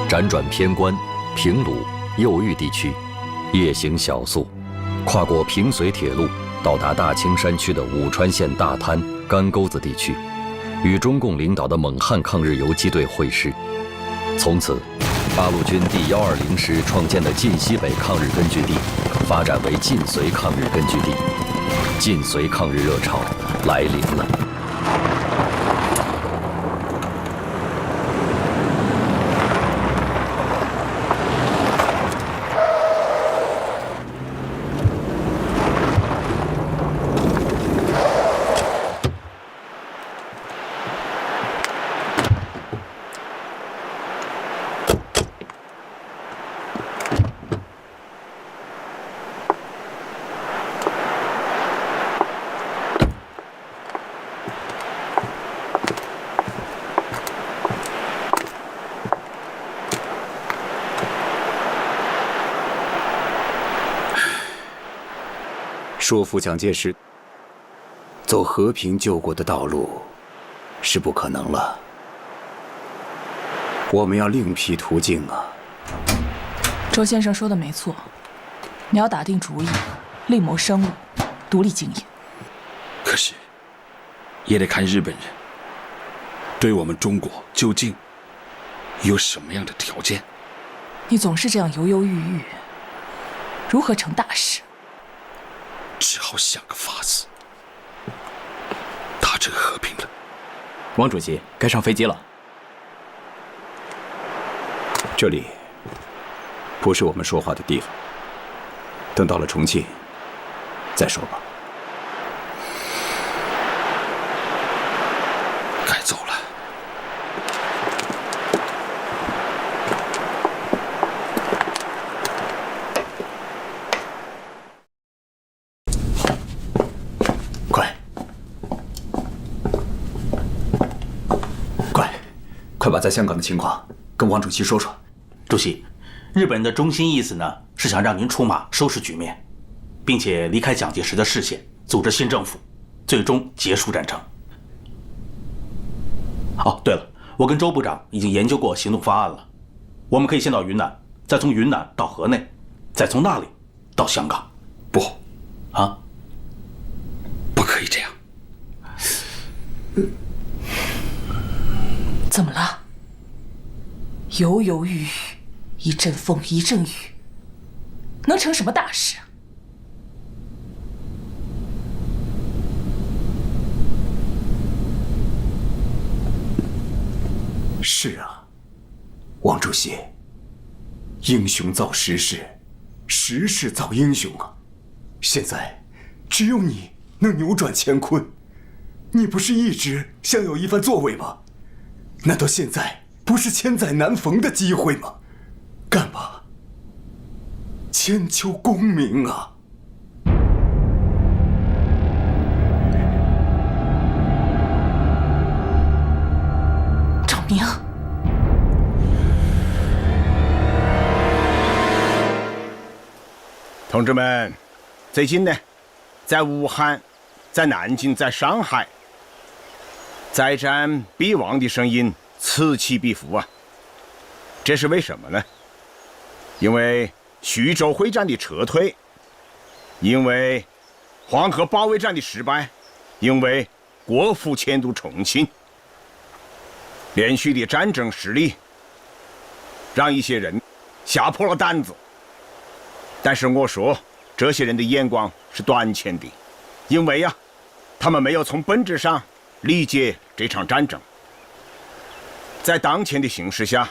辗转偏关、平鲁、右峪地区，夜行小宿，跨过平绥铁路，到达大青山区的武川县大滩、干沟子地区，与中共领导的蒙汉抗日游击队会师。从此，八路军第120师创建的晋西北抗日根据地，发展为晋绥抗日根据地。晋绥抗日热潮来临了。说服蒋介石走和平救国的道路是不可能了，我们要另辟途径啊！周先生说的没错，你要打定主意，另谋生路，独立经营。可是，也得看日本人对我们中国究竟有什么样的条件。你总是这样犹犹豫豫，如何成大事？只好想个法子达成和平了。王主席，该上飞机了。这里不是我们说话的地方，等到了重庆再说吧。该走了。快把在香港的情况跟王主席说说。主席，日本人的中心意思呢是想让您出马收拾局面，并且离开蒋介石的视线，组织新政府，最终结束战争。哦，对了，我跟周部长已经研究过行动方案了，我们可以先到云南，再从云南到河内，再从那里到香港。不，啊，不可以这样。怎么了？犹犹豫豫，一阵风一阵雨，能成什么大事啊？是啊，王主席，英雄造时势，时势造英雄啊！现在只有你能扭转乾坤。你不是一直想有一番作为吗？难道现在不是千载难逢的机会吗？干吧，千秋功名啊！赵明，同志们，最近呢，在武汉、在南京、在上海，再战必亡的声音此起彼伏啊！这是为什么呢？因为徐州会战的撤退，因为黄河保卫战的失败，因为国府迁都重庆，连续的战争失利，让一些人吓破了胆子。但是我说，这些人的眼光是短浅的，因为他们没有从本质上理解这场战争。在当前的形势下，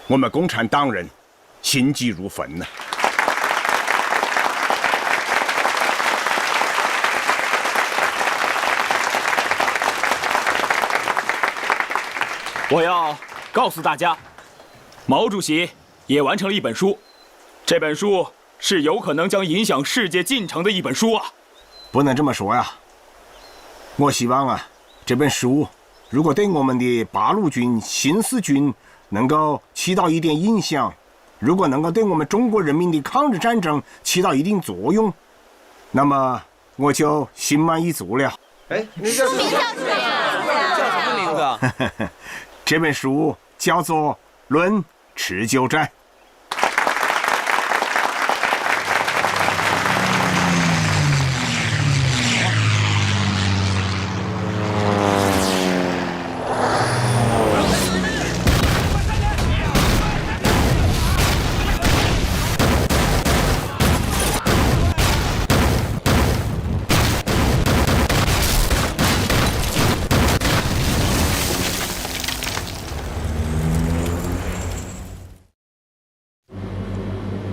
我们共产党人心急如焚呢。我要告诉大家，毛主席也完成了一本书，这本书是有可能将影响世界进程的一本书啊！不能这么说呀。我希望这本书如果对我们的八路军、新四军能够起到一点影响，如果能够对我们中国人民的抗日战争起到一定作用，那么我就心满意足了。哎，你叫什么名字呀？叫什么名字啊？这本书叫做《论持久战》。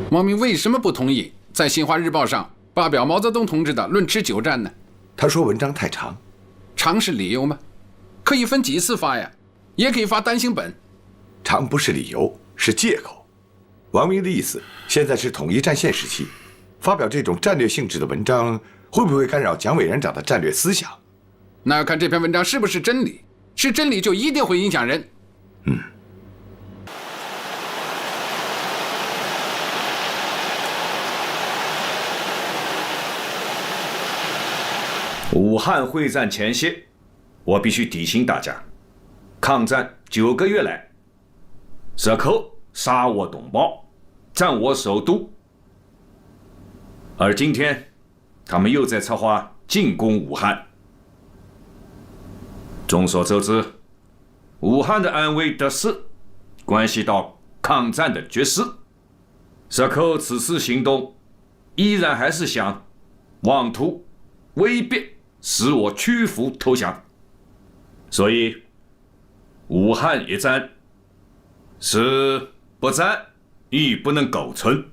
毛明为什么不同意在《新华日报》上发表毛泽东同志的《论持久战》呢？他说文章太长。长是理由吗？可以分几次发呀，也可以发单行本。长不是理由，是借口。王明的意思，现在是统一战线时期，发表这种战略性质的文章，会不会干扰蒋委员长的战略思想？那要看这篇文章是不是真理，是真理就一定会影响人。武汉会战前夕，我必须提醒大家，抗战9个月来，日寇杀我同胞，占我首都，而今天他们又在策划进攻武汉。众所周知，武汉的安危得失关系到抗战的决势。日寇此次行动，依然还是想妄图威逼使我屈服投降，所以武汉一战是不战亦不能苟存。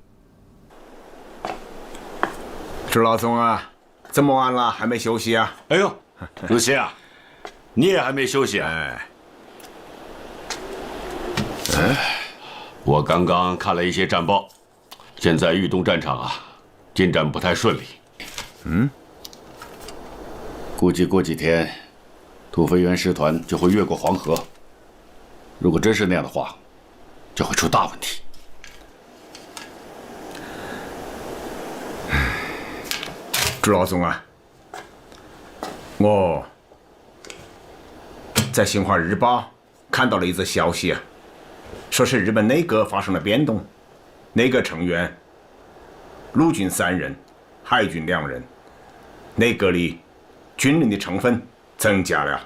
朱老总啊，这么晚了还没休息啊？哎呦，主席啊，你也还没休息啊？我刚刚看了一些战报，现在豫东战场啊，进展不太顺利。估计过几天，土肥原师团就会越过黄河。如果真是那样的话，就会出大问题。朱老总啊，我在《新华日报》看到了一则消息啊，说是日本内阁发生了变动，内阁成员陆军3人，海军2人，内阁里军人的成分增加了。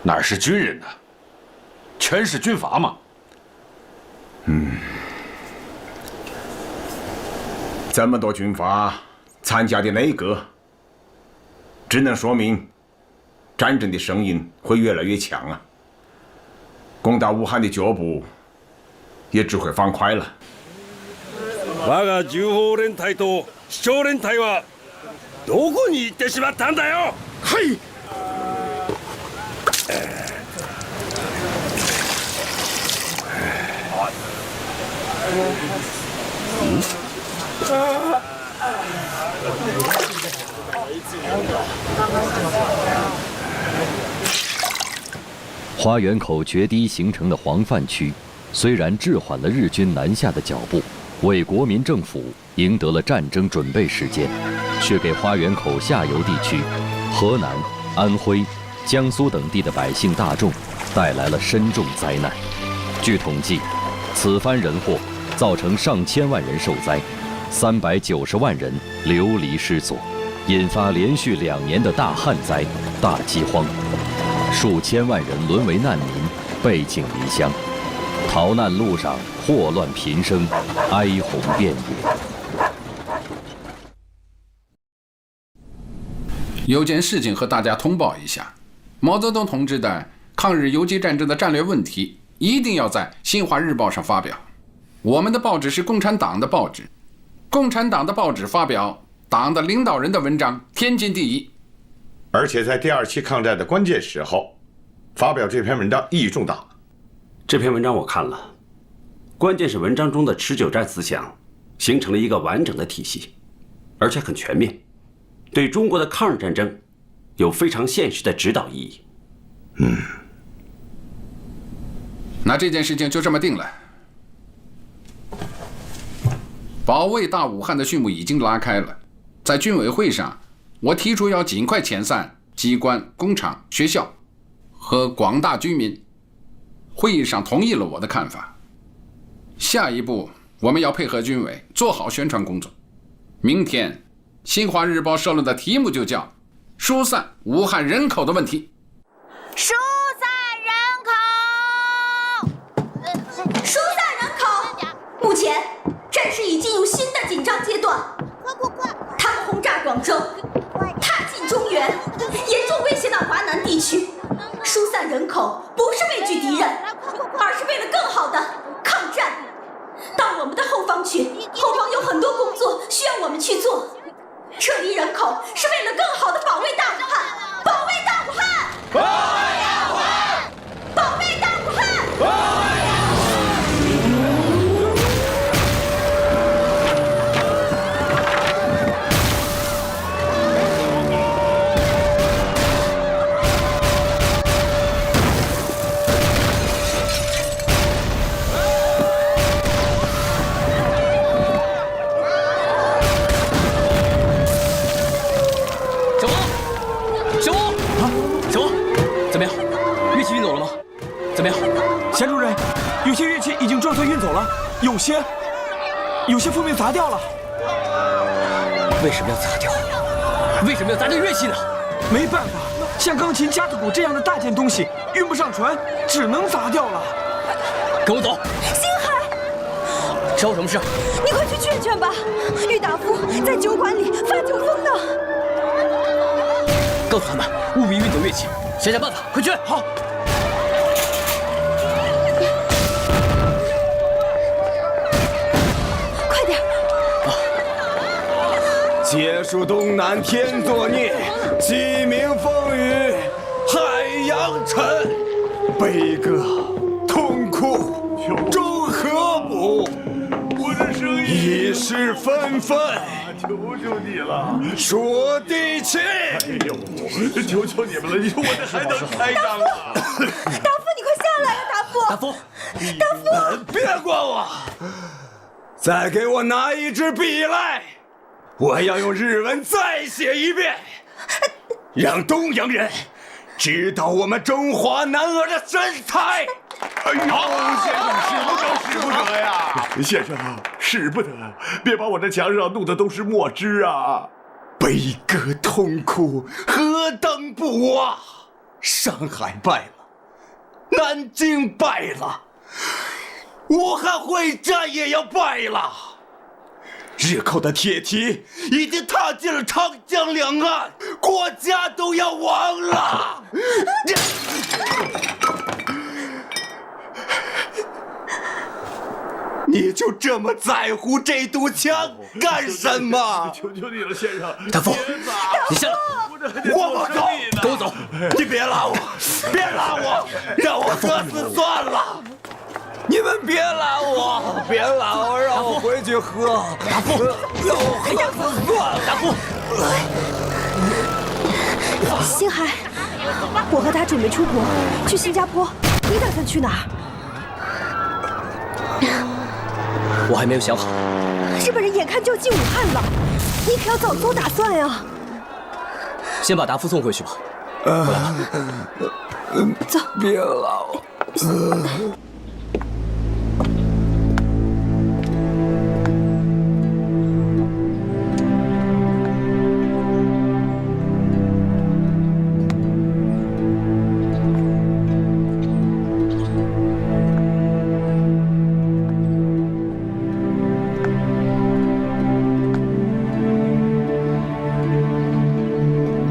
哪是军人呢？全是军阀嘛。这么多军阀参加的内阁，只能说明战争的声音会越来越强啊！攻打武汉的脚步也只会放快了。我が重砲連隊と市長連隊はどこに行ってしまったんだよ！はい。花园口决堤形成的黄泛区，虽然滞缓了日军南下的脚步，为国民政府赢得了战争准备时间，却给花园口下游地区、河南、安徽、江苏等地的百姓大众带来了深重灾难。据统计，此番人祸造成上千万人受灾，390万人流离失所，引发连续2年的大旱灾、大饥荒，数千万人沦为难民，背井离乡，逃难路上祸乱频生，哀鸿遍野。有件事情和大家通报一下：毛泽东同志的抗日游击战争的战略问题一定要在《新华日报》上发表。我们的报纸是共产党的报纸，共产党的报纸发表党的领导人的文章，天经地义。而且在第2期抗战的关键时候，发表这篇文章意义重大。这篇文章我看了，关键是文章中的持久战思想形成了一个完整的体系，而且很全面，对中国的抗日战争有非常现实的指导意义。那这件事情就这么定了。保卫大武汉的序幕已经拉开了，在军委会上，我提出要尽快遣散机关、工厂、学校和广大居民。会议上同意了我的看法。下一步，我们要配合军委做好宣传工作。明天，《新华日报》社论的题目就叫“疏散武汉人口的问题”。疏散人口！目前，战事已进入新的紧张阶段。他们轰炸广州，踏进中原，严重威胁到华南地区。疏散人口不是畏惧敌人，而是为了更好的抗战。到我们的后方去，后方有很多工作需要我们去做。撤离人口是为了更好的保卫大武汉，保卫大武汉，保卫大武汉，保卫大武汉。贤主任，有些乐器已经撞碎运走了，有些负面砸掉了。为什么要砸掉？为什么要砸掉乐器呢？没办法，像钢琴、架子鼓这样的大件东西运不上船，只能砸掉了。跟我走。星海，找我什么事？你快去劝劝吧，郁大夫在酒馆里发酒疯呢。告诉他们务必运走乐器，想想办法，快去！好。快点！结束东南天作孽，鸡鸣风雨海洋沉，悲歌痛哭终河补，一世纷纷。求求你了，说地气！哎呦，求求你们了，你说我这还能开张啊？大夫，你快下来呀！大夫，大夫，大夫，别管我！再给我拿一支笔来，我要用日文再写一遍，让东洋人知道我们中华男儿的神采。哎呦，先生，使不得呀！先生，使不得，别把我这墙上弄的都是墨汁啊！悲歌痛哭，何等不啊！上海败了，南京败了，武汉会战也要败了。日寇的铁蹄已经踏进了长江两岸，国家都要亡了。你就这么在乎这堵墙干什么？求求你了，先生！大夫，你下来！我不走，跟我走！你别拉我，别拉我，让我喝死算了。你们别拉我，别拉我，让我回去喝。大夫，让我喝死算了。大夫，星海，我和他准备出国，去新加坡。你打算去哪儿？我还没有想好。日本人眼看就要进武汉了，你可要早做打算呀。先把达夫送回去吧。过来吧。走。别拉我。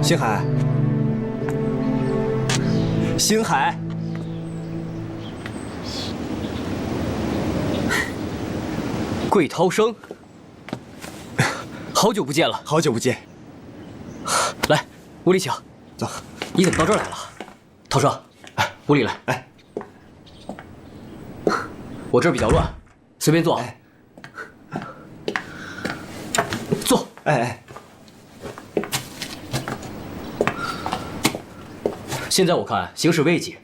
星海，星海，桂涛生，好久不见了，好久不见。来，屋里请。走。你怎么到这儿来了？涛生，哎，屋里来。哎，我这儿比较乱，随便坐。哎，坐。哎。现在我看形势危急，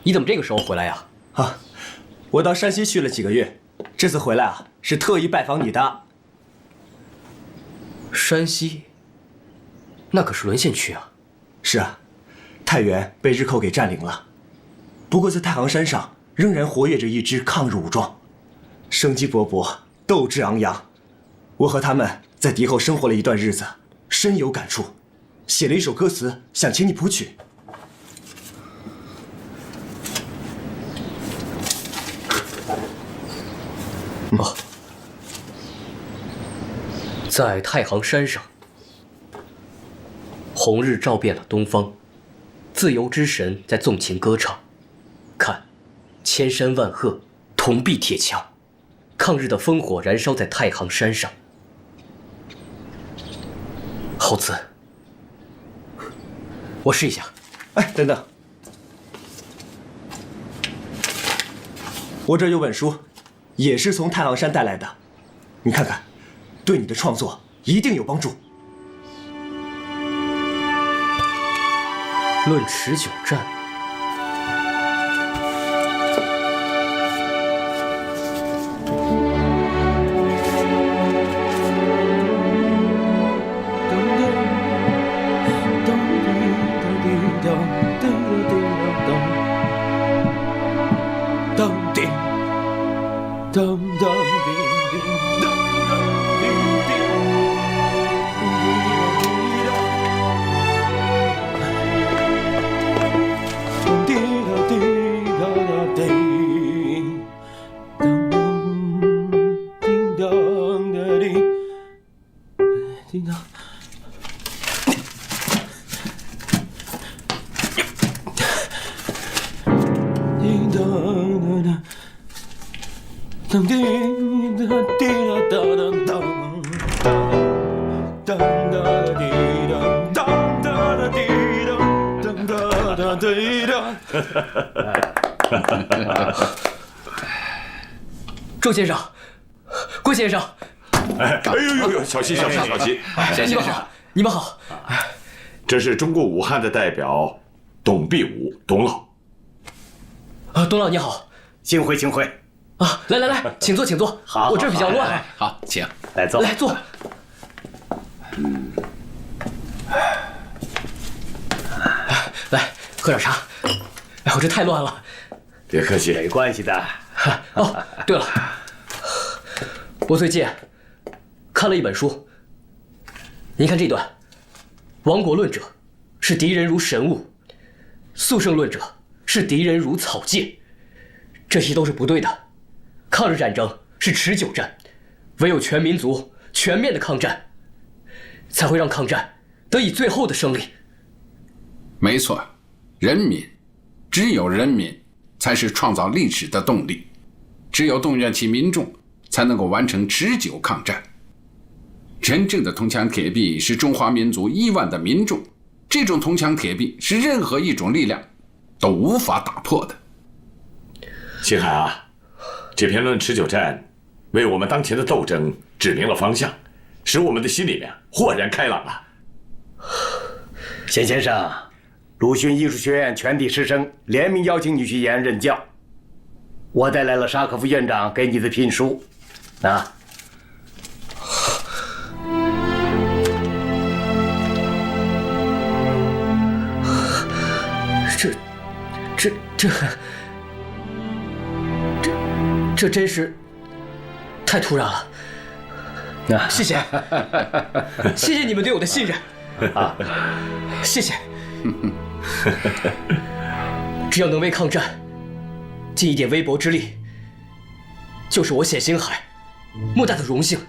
你怎么这个时候回来呀？啊，我到山西去了几个月，这次回来啊是特意拜访你的。山西，那可是沦陷区啊。是啊，太原被日寇给占领了，不过在太行山上仍然活跃着一支抗日武装，生机勃勃，斗志昂扬。我和他们在敌后生活了一段日子，深有感触，写了一首歌词，想请你谱曲。哦，在太行山上，红日照遍了东方，自由之神在纵情歌唱。看，千山万壑，铜壁铁墙，抗日的烽火燃烧在太行山上。猴子，我试一下。哎，等等，我这有本书。也是从太行山带来的，你看看，对你的创作一定有帮助。论持久战，周先生，郭先生，哎呦，小心！你们好，你们好。这是中国武汉的代表董必武，董老。董老你好，幸会。啊，来，请坐。好，我这儿比较乱。好，请来坐。来坐。来喝点茶。哎，我这太乱了。别客气，没关系的。哦，对了，我最近看了一本书。您看这段：亡国论者视敌人如神物，速胜论者视敌人如草芥。这些都是不对的。抗日战争是持久战，唯有全民族全面的抗战，才会让抗战得以最后的胜利。没错，只有人民才是创造历史的动力，只有动员起民众，才能够完成持久抗战。真正的铜墙铁壁是中华民族亿万的民众，这种铜墙铁壁是任何一种力量都无法打破的。星海啊，这篇论持久战为我们当前的斗争指明了方向，使我们的心里面豁然开朗啊。贤先生，鲁迅艺术学院全体师生联名邀请你去延安任教，我带来了沙可夫院长给你的聘书，这真是太突然了。谢谢，谢谢你们对我的信任。谢谢。只要能为抗战尽一点微薄之力，就是我冼星海莫大的荣幸。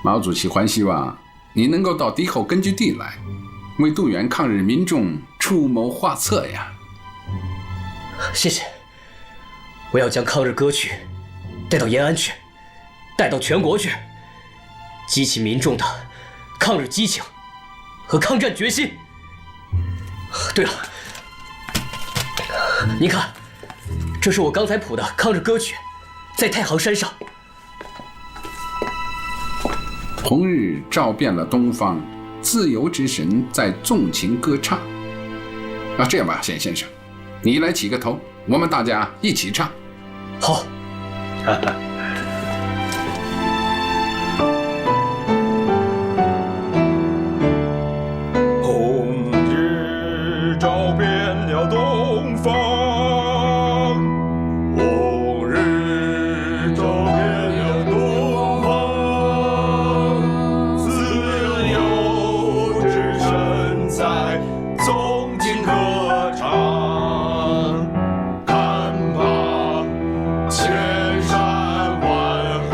毛主席还希望你能够到敌后根据地来，为动员抗日民众出谋划策呀。谢谢。我要将抗日歌曲带到延安去，带到全国去，激起民众的抗日激情和抗战决心。对了，您看，这是我刚才谱的抗日歌曲，在太行山上。红日照遍了东方，自由之神在纵情歌唱。这样吧，冼先生，你来起个头，我们大家一起唱。好。红日照遍了东方，红日照遍了东方，自由之神在纵情歌唱，看吧，千山万河，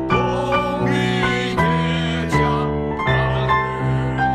东壁铁墙，抗日的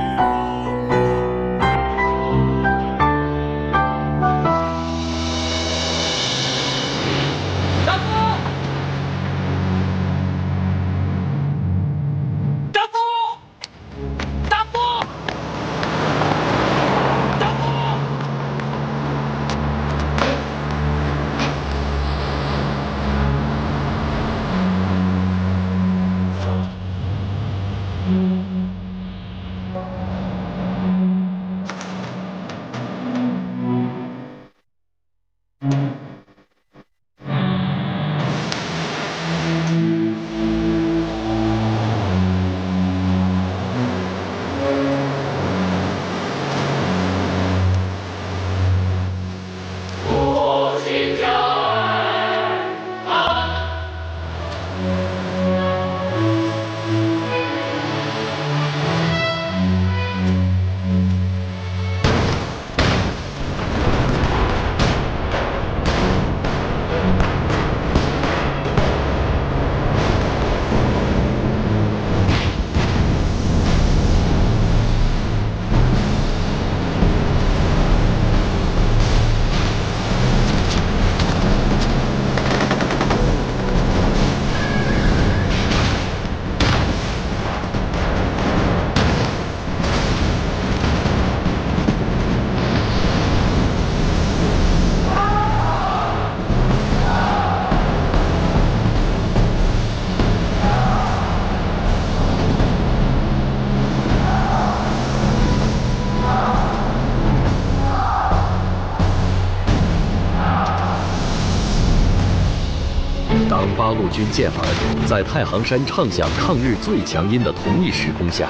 8路军健儿在太行山唱响抗日最强音的同一时空下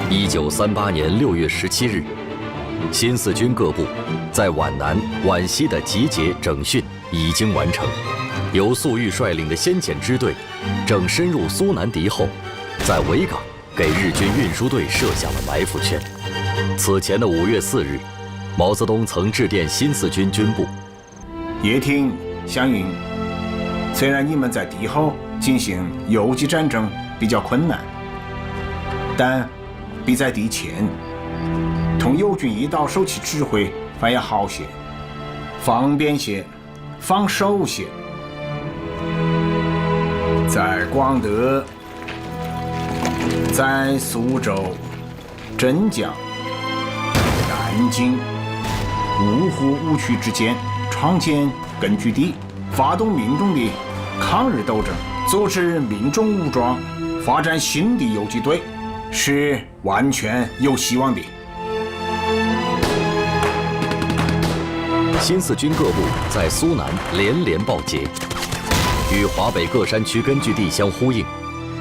，1938年6月17日，新四军各部在皖南、皖西的集结整训已经完成。由粟裕率领的先遣支队正深入苏南敌后，在维港给日军运输队设下了埋伏圈。此前的5月4日，毛泽东曾致电新四军军部：叶挺、湘云，虽然你们在敌后进行游击战争比较困难，但比在敌前同友军一道受其指挥反而好些，方便些，放手些。在广德、在苏州、镇江、南京、芜湖五区之间创建根据地，发动民众的抗日斗争，组织民众武装，发展新的游击队，是完全有希望的。新四军各部在苏南连连报捷，与华北各山区根据地相呼应，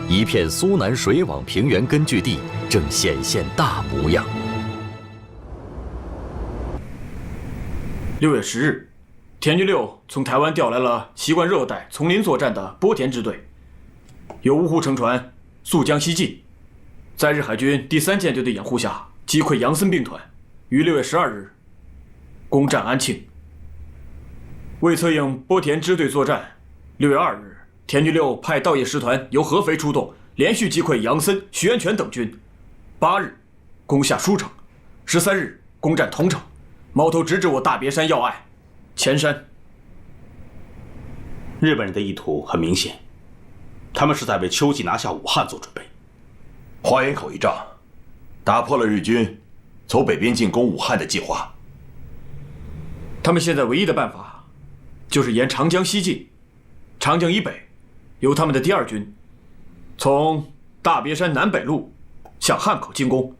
一片苏南水网平原根据地正显现大模样。6月10日，田居六从台湾调来了习惯热带丛林作战的波田支队，由芜湖乘船溯江西进，在日海军第3舰队的掩护下，击溃杨森兵团，于6月12日攻占安庆。为策应波田支队作战，6月2日，田居六派稻叶师团由合肥出动，连续击溃杨森、徐源泉等军。8日，攻下舒城；13日，攻占桐城，矛头直指我大别山要隘前山。日本人的意图很明显，他们是在为秋季拿下武汉做准备。花园口一仗，打破了日军从北边进攻武汉的计划。他们现在唯一的办法，就是沿长江西进，长江以北，由他们的第2军从大别山南北路向汉口进攻，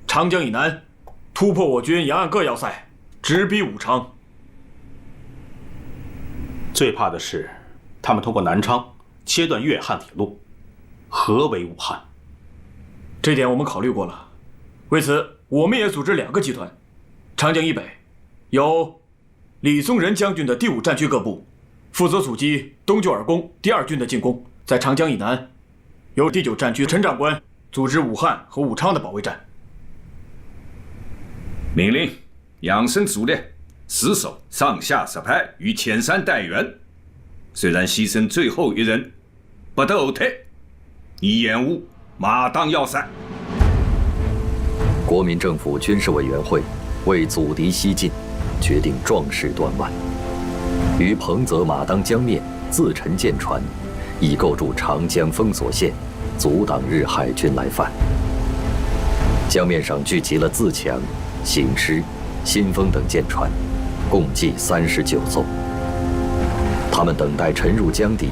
长江以南突破我军沿岸各要塞，直逼武昌。最怕的是他们通过南昌切断粤汉铁路，合围武汉。这点我们考虑过了，为此我们也组织2个集团，长江以北由李宗仁将军的第5战区各部负责阻击东救尔攻第2军的进攻，在长江以南由第9战区陈长官组织武汉和武昌的保卫战。命令杨森组列死守上下10派与前山待援，虽然牺牲最后1人，不得后退，以掩护马当要塞。国民政府军事委员会为阻敌西进，决定壮士断腕，于彭泽马当江面自沉舰船，以构筑长江封锁线，阻挡日海军来犯。江面上聚集了自强、行师、新丰等舰船，共计39艘。他们等待沉入江底，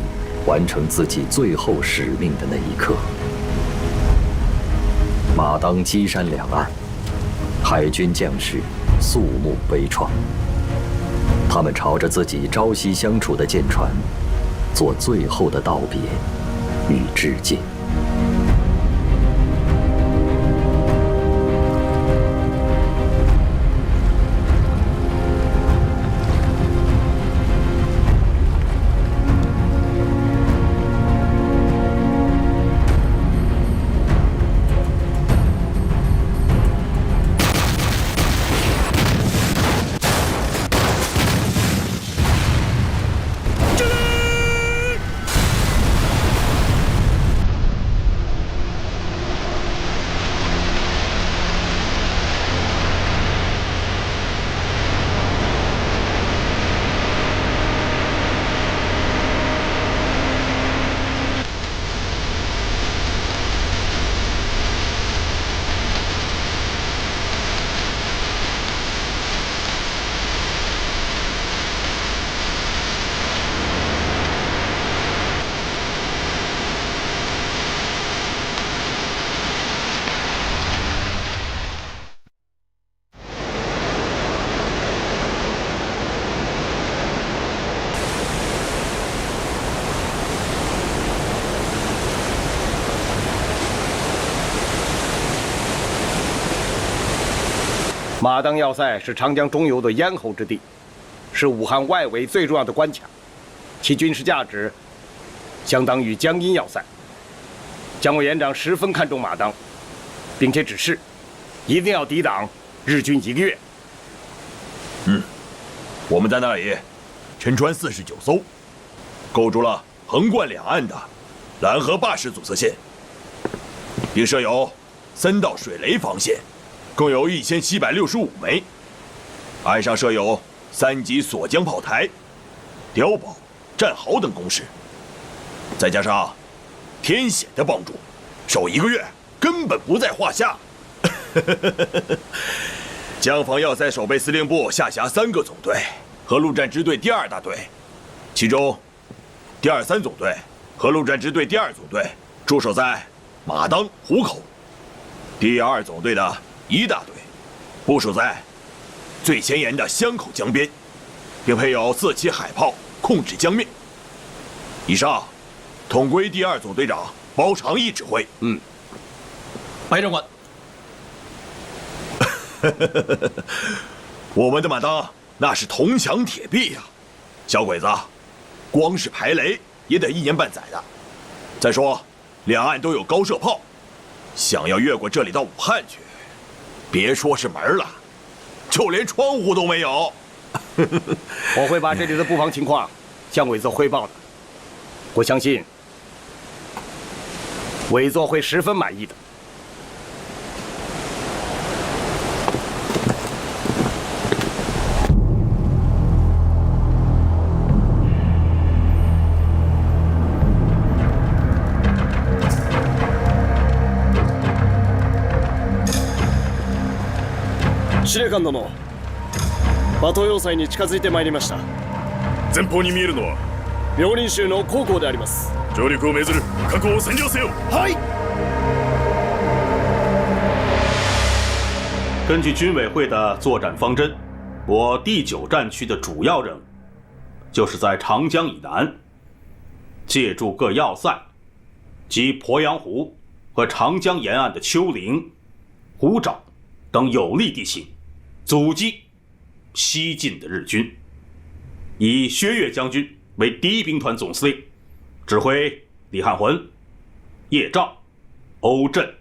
完成自己最后使命的那一刻。马当基山两岸，海军将士肃穆悲怆，他们朝着自己朝夕相处的舰船，做最后的道别与致敬。马当要塞是长江中游的咽喉之地，是武汉外围最重要的关卡，其军事价值相当于江阴要塞。蒋委员长十分看重马当，并且指示一定要抵挡日军1个月。我们在那里沉船49艘，构筑了横贯两岸的蓝河坝式阻塞线，并设有3道水雷防线，共有1765枚。岸上设有3级锁江炮台、碉堡、战壕等工事，再加上天险的帮助，守1个月根本不在话下。江防要塞守备司令部下辖3个总队和陆战支队第2大队，其中第23总队和陆战支队第2总队驻守在马当、湖口，第2总队的1大队部署在最前沿的湘口江边，并配有4起海炮控制江面。以上统归第2总队长包长义指挥。白长官。我们的马当那是铜墙铁壁呀，小鬼子，光是排雷也得1年半载的。再说，两岸都有高射炮，想要越过这里到武汉去，别说是门了，就连窗户都没有。我会把这里的布防情况向委座汇报的，我相信委座会十分满意的。司令官殿、馬頭要塞に近づいてまいりました。前方に見えるのは遼寧州の高校であります。上陸を命ずる、確保を占領せよ。はい。根据军委会的作战方针，我第9战区的主要任务，就是在长江以南，借助各要塞及鄱阳湖和长江沿岸的丘陵、湖沼等有利地形，阻击西进的日军。以薛岳将军为第1兵团总司令，指挥李汉魂、叶兆、欧震、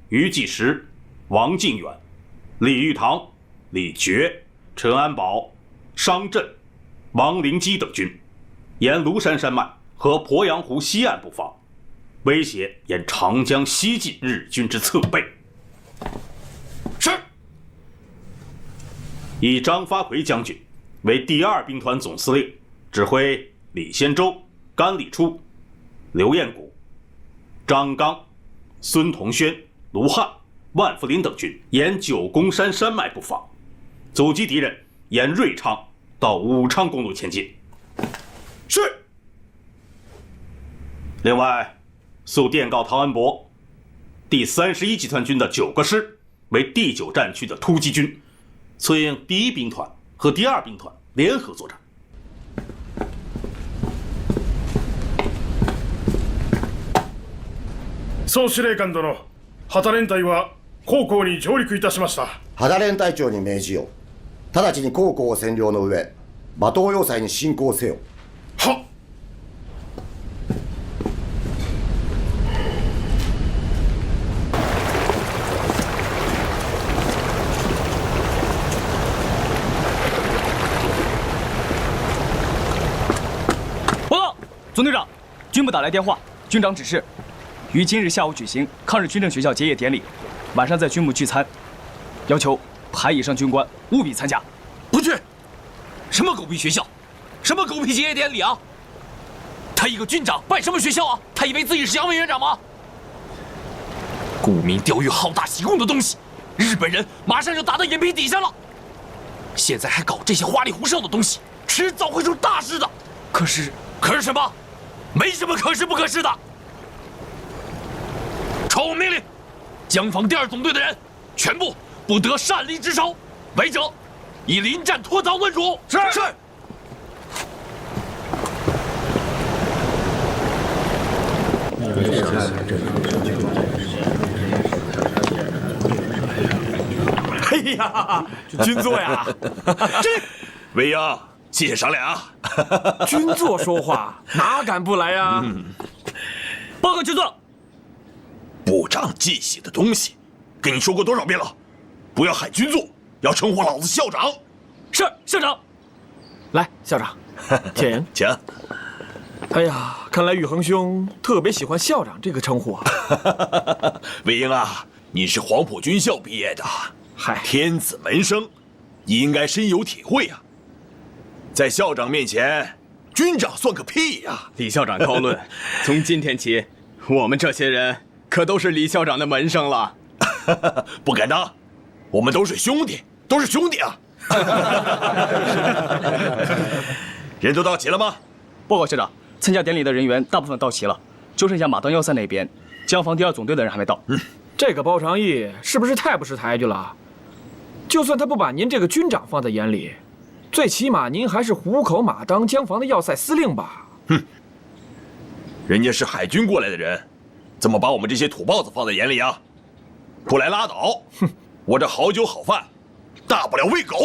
于继时、王靖远、李玉堂、李觉、陈安保、商震、王灵基等军，沿庐山山脉和鄱阳湖西岸布防，威胁沿长江西进日军之侧背。是。以张发奎将军为第2兵团总司令，指挥李先洲、甘礼初、刘彦谷、张刚、孙同轩、卢汉、万福林等军，沿9宫山山脉布防，阻击敌人沿瑞昌到武昌公路前进。是。另外，速电告陶恩伯，第31集团军的9个师为第9战区的突击军，策应第1兵团和第2兵团联合作战。総司令官殿、旗連隊は高校に上陸いたしました。旗連隊長に命じよ。直ちに高校を占領の上、馬頭要塞に進攻せよ。はっ。报告，总队长，军部打来电话，军长指示，于今日下午举行抗日军政学校结业典礼，晚上在军部聚餐，要求排以上军官务必参加。不去！什么狗屁学校，什么狗屁结业典礼啊！他一个军长办什么学校啊？他以为自己是蒋委员长吗？沽名钓誉、好大喜功的东西，日本人马上就打到眼皮底下了。现在还搞这些花里胡哨的东西，迟早会出大事的。可是什么？没什么可是不可是的。传我命令，江防第2总队的人全部不得擅离职守，违者以临战脱逃论处。是。哎呀，军座呀！未央，谢赏俩。军座说话哪敢不来呀？报告军座，不长记性的东西，跟你说过多少遍了，不要喊军座，要称呼老子校长。是校长。来，校长，请。请。哎呀，看来宇恒兄特别喜欢校长这个称呼啊。魏婴啊，你是黄埔军校毕业的，嗨，天子门生，你应该深有体会啊。在校长面前，军长算个屁呀！李校长高论，从今天起，我们这些人可都是李校长的门生了。不敢当，我们都是兄弟，都是兄弟啊！人都到齐了吗？报告校长，参加典礼的人员大部分到齐了，就剩下马当要塞那边江防第2总队的人还没到。这个包长义是不是太不识抬举了？就算他不把您这个军长放在眼里，最起码您还是虎口马当江防的要塞司令吧？哼，人家是海军过来的人，怎么把我们这些土包子放在眼里啊？不来拉倒！哼，我这好酒好饭，大不了喂狗。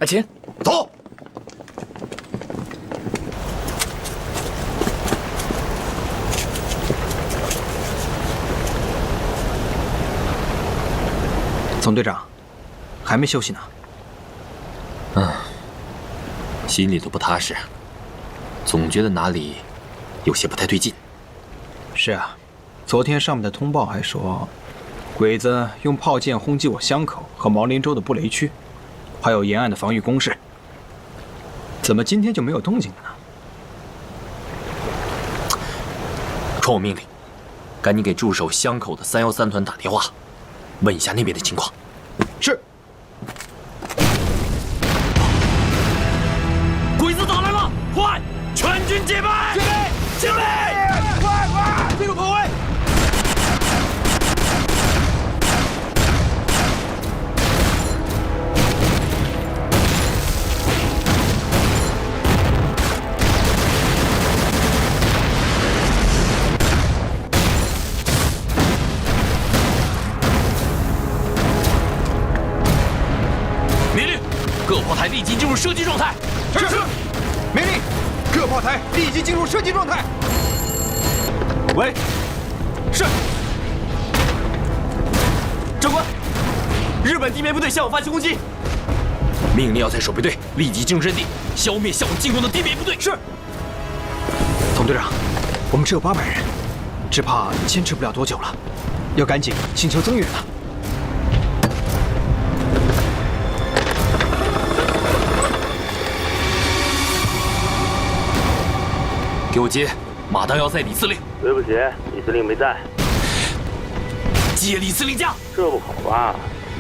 请走。总队长，还没休息呢。心里都不踏实，总觉得哪里有些不太对劲。是啊，昨天上面的通报还说，鬼子用炮舰轰击我湘口和毛林洲的布雷区，还有沿岸的防御工事。怎么今天就没有动静了呢？传我命令，赶紧给驻守湘口的313团打电话，问一下那边的情况。是。鬼子打来了，快，全军戒备！戒备！敬礼！快，进入炮位！命令，各炮台立即进入射击状态。是。命令，各炮台立即进入射击状态。喂，是。长官，日本地面部队向我发起攻击。命令要塞守备队立即进入阵地，消灭向我进攻的地面部队。是。总队长，我们只有800人，只怕坚持不了多久了，要赶紧请求增援了。给我接马当要塞李司令。对不起，李司令没在。接李司令驾。这不好吧？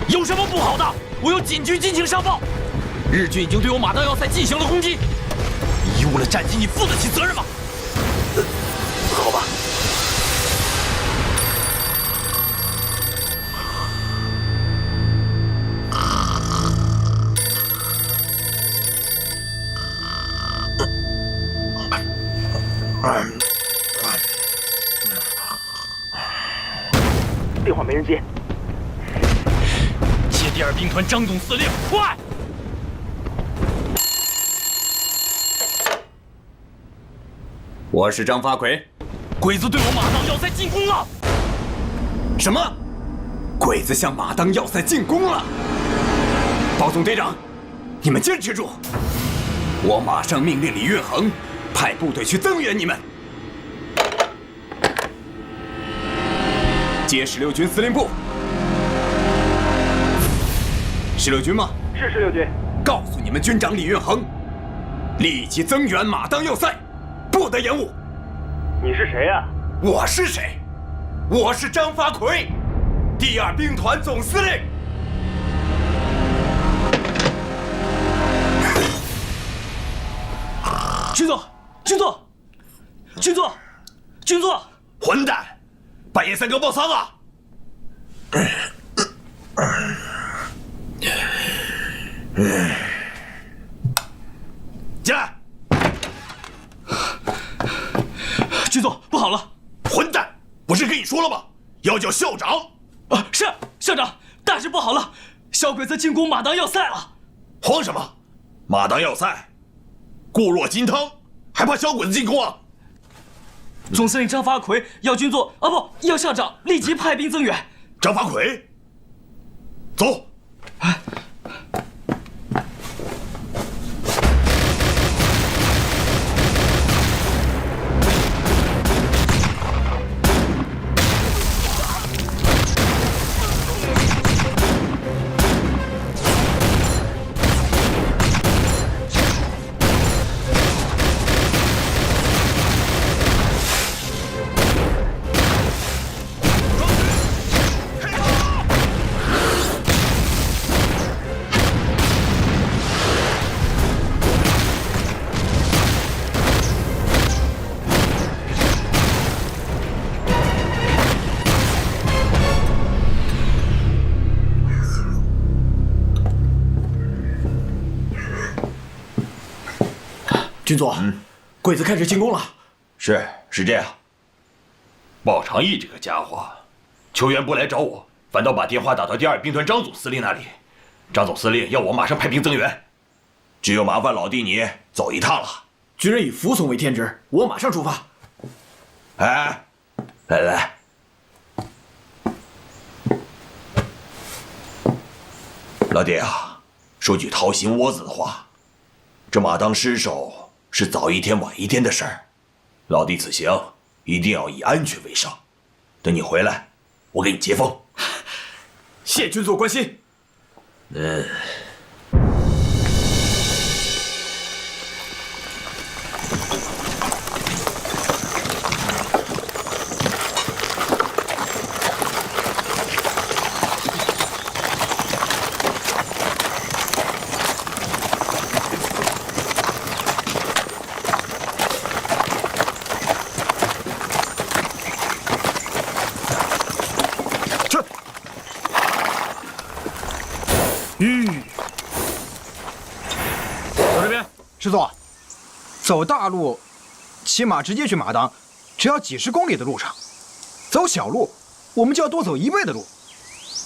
有什么不好的？我有紧急进行上报，日军已经对我马当要塞进行了攻击，贻误了战机，你负得起责任吗？好吧。电话没人接。接第2兵团张总司令，快！我是张发奎。鬼子对我马当要塞进攻了。什么？鬼子向马当要塞进攻了？包总队长，你们坚持住，我马上命令李运恒派部队去增援你们。接16军司令部。16军吗？是16军。告诉你们军长李运恒，立即增援马当要塞，不得延误。你是谁呀？我是谁？我是张发奎，第2兵团总司令。军座，军座，军座，军座！混蛋！半夜3更报丧啊！进来！军座，不好了！混蛋！不是跟你说了吗？要叫校长！是校长，大事不好了！小鬼子进攻马当要塞了！慌什么？马当要塞，固若金汤，还怕小鬼子进攻啊？总司令张发奎要军座要校长立即派兵增援。张发奎，走。军座，鬼子开始进攻了。是这样。鲍长义这个家伙，求援不来找我，反倒把电话打到第2兵团张总司令那里。张总司令要我马上派兵增援，只有麻烦老弟你走一趟了。军人以服从为天职，我马上出发。哎，来，老弟啊，说句掏心窝子的话，这马当失守是早一天晚一天的事儿，老弟此行一定要以安全为上。等你回来，我给你接风。谢军座关心。走这边，师座，走大路，骑马直接去马当，只要几10公里的路程；走小路，我们就要多走1倍的路。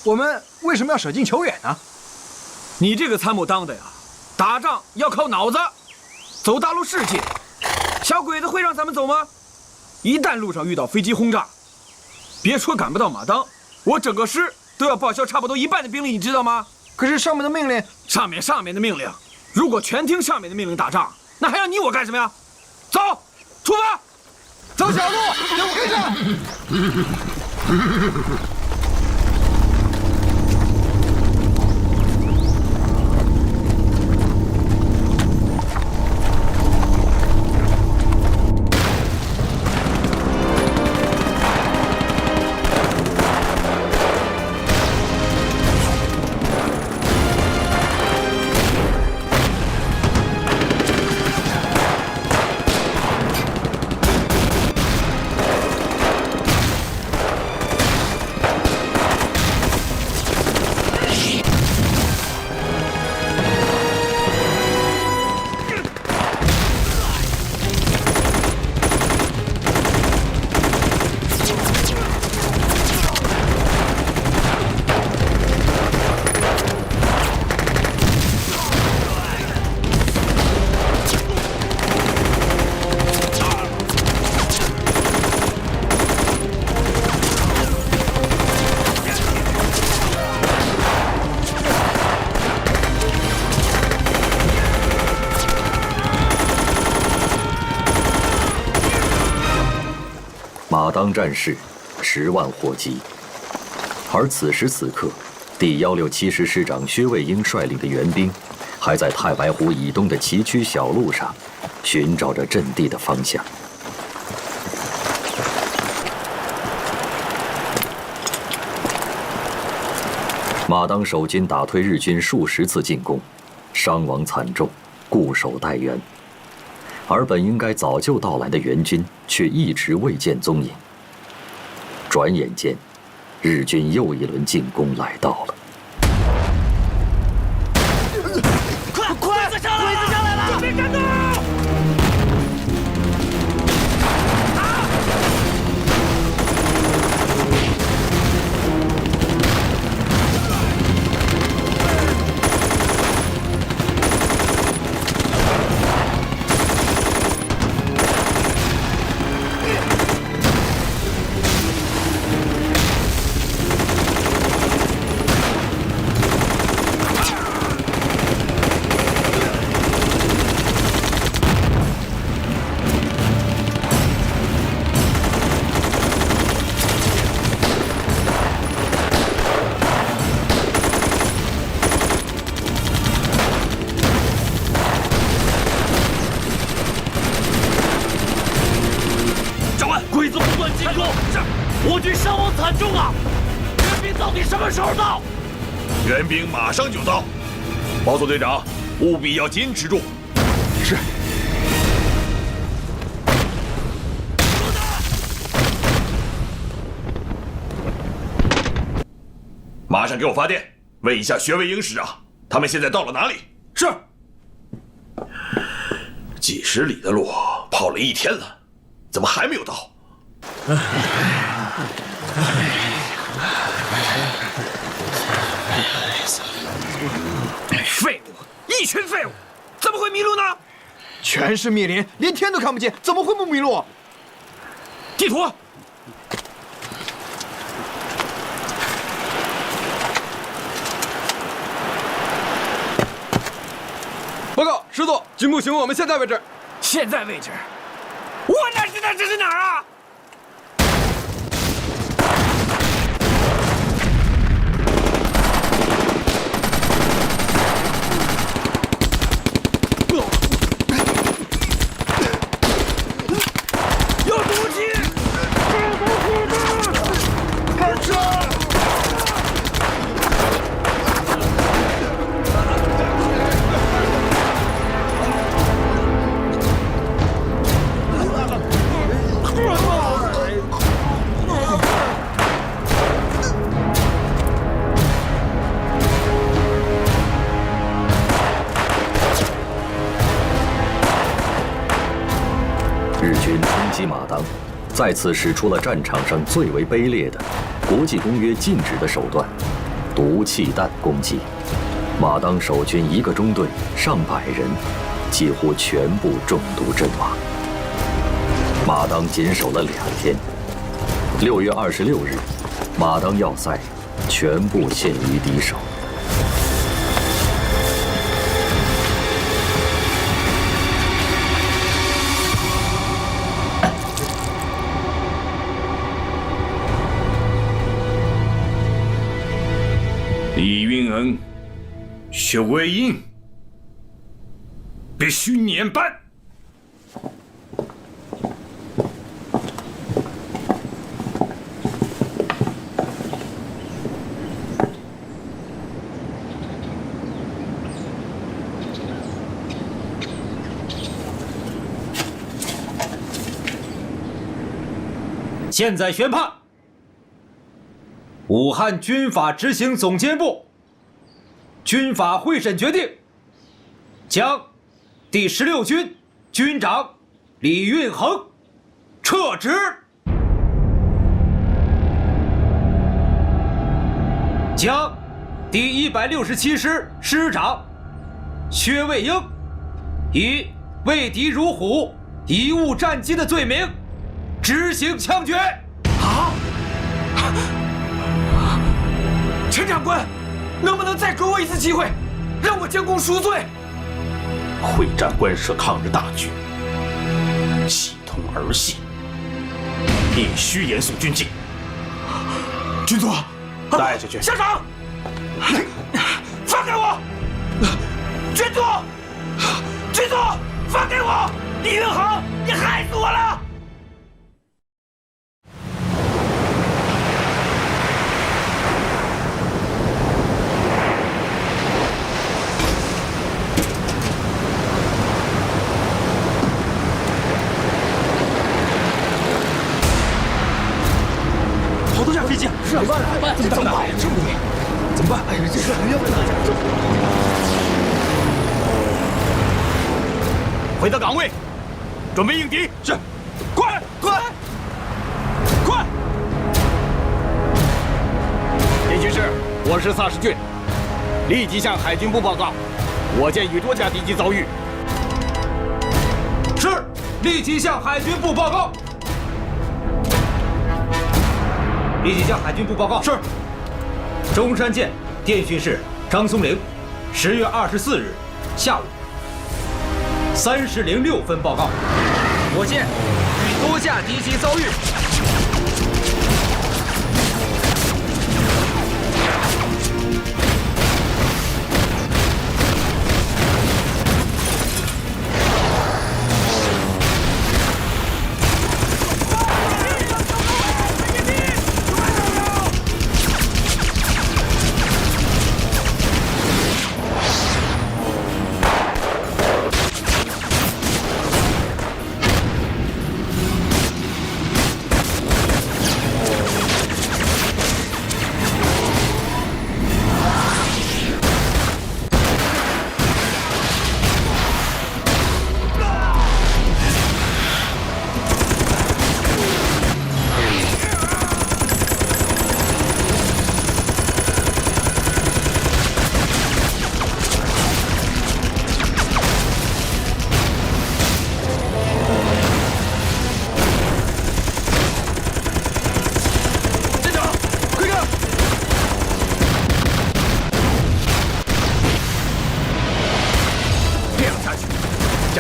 我们为什么要舍近求远呢？你这个参谋当的呀，打仗要靠脑子，走大路是近，小鬼子会让咱们走吗？一旦路上遇到飞机轰炸，别说赶不到马当，我整个师都要报销差不多1半的兵力，你知道吗？可是上面的命令，上面的命令，如果全听上面的命令打仗，那还要你我干什么呀？走，出发，走小路，给我跟上。马当战事10万获击，而此时此刻，第167师师长薛卫英率领的援兵，还在太白湖以东的崎岖小路上，寻找着阵地的方向。马当守军打退日军数10次进攻，伤亡惨重，固守待援。而本应该早就到来的援军，却一直未见踪影。转眼间，日军又一轮进攻来到了。快，鬼子上来了！准备战斗！鬼子不断进攻，我军伤亡惨重啊！援兵到底什么时候到？援兵马上就到。包总队长，务必要坚持住。是。马上给我发电，问一下薛卫英师长，他们现在到了哪里？是。几十里的路跑了1天了，怎么还没有到？废物，一群废物，怎么会迷路呢？全是密林，连天都看不见，怎么会不迷路？地图。报告，师座，军部询问我们现在位置。现在位置？我哪知道这是哪儿啊？有毒气！开车！日军冲击马当，再次使出了战场上最为卑劣的国际公约禁止的手段——毒气弹攻击。马当守军一个中队上百人，几乎全部中毒阵亡。马当仅守了2天，6月26日，马当要塞全部陷于敌手。李运恩、薛卫英必须撵办。现在宣判，武汉军法执行总监部军法会审决定，将第16军军长李运衡撤职，将第167师师长薛卫英以畏敌如虎、贻误战机的罪名执行枪决。陈长官，能不能再给我一次机会，让我将功赎罪？会战关涉抗日大局，系统儿戏，必须严肃军纪。军座，带下去。校长，放开我！军座，军座，放开我！李运衡，你害死我了！好多架飞机，是怎么办？怎么办？这不对，怎么办？哎呀，这是要不大家回到岗位，准备应敌。是，快！叶军师，我是萨什俊，立即向海军部报告，我舰与多架敌机遭遇。是，立即向海军部报告。立即向海军部报告。是。中山舰电讯室张松龄，10月24日下午3时06分报告，我舰与多架敌机遭遇。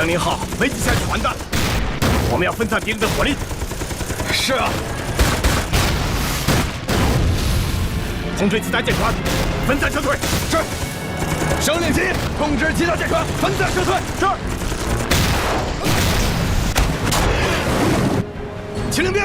江宁号没几下就完蛋了，我们要分散敌人的火力。是啊。通知其他舰船，分散撤退。是。省令旗，通知其他舰船分散撤退。是。请领兵。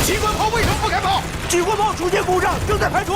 机关炮为什么不开炮？机关炮出现故障，正在排除。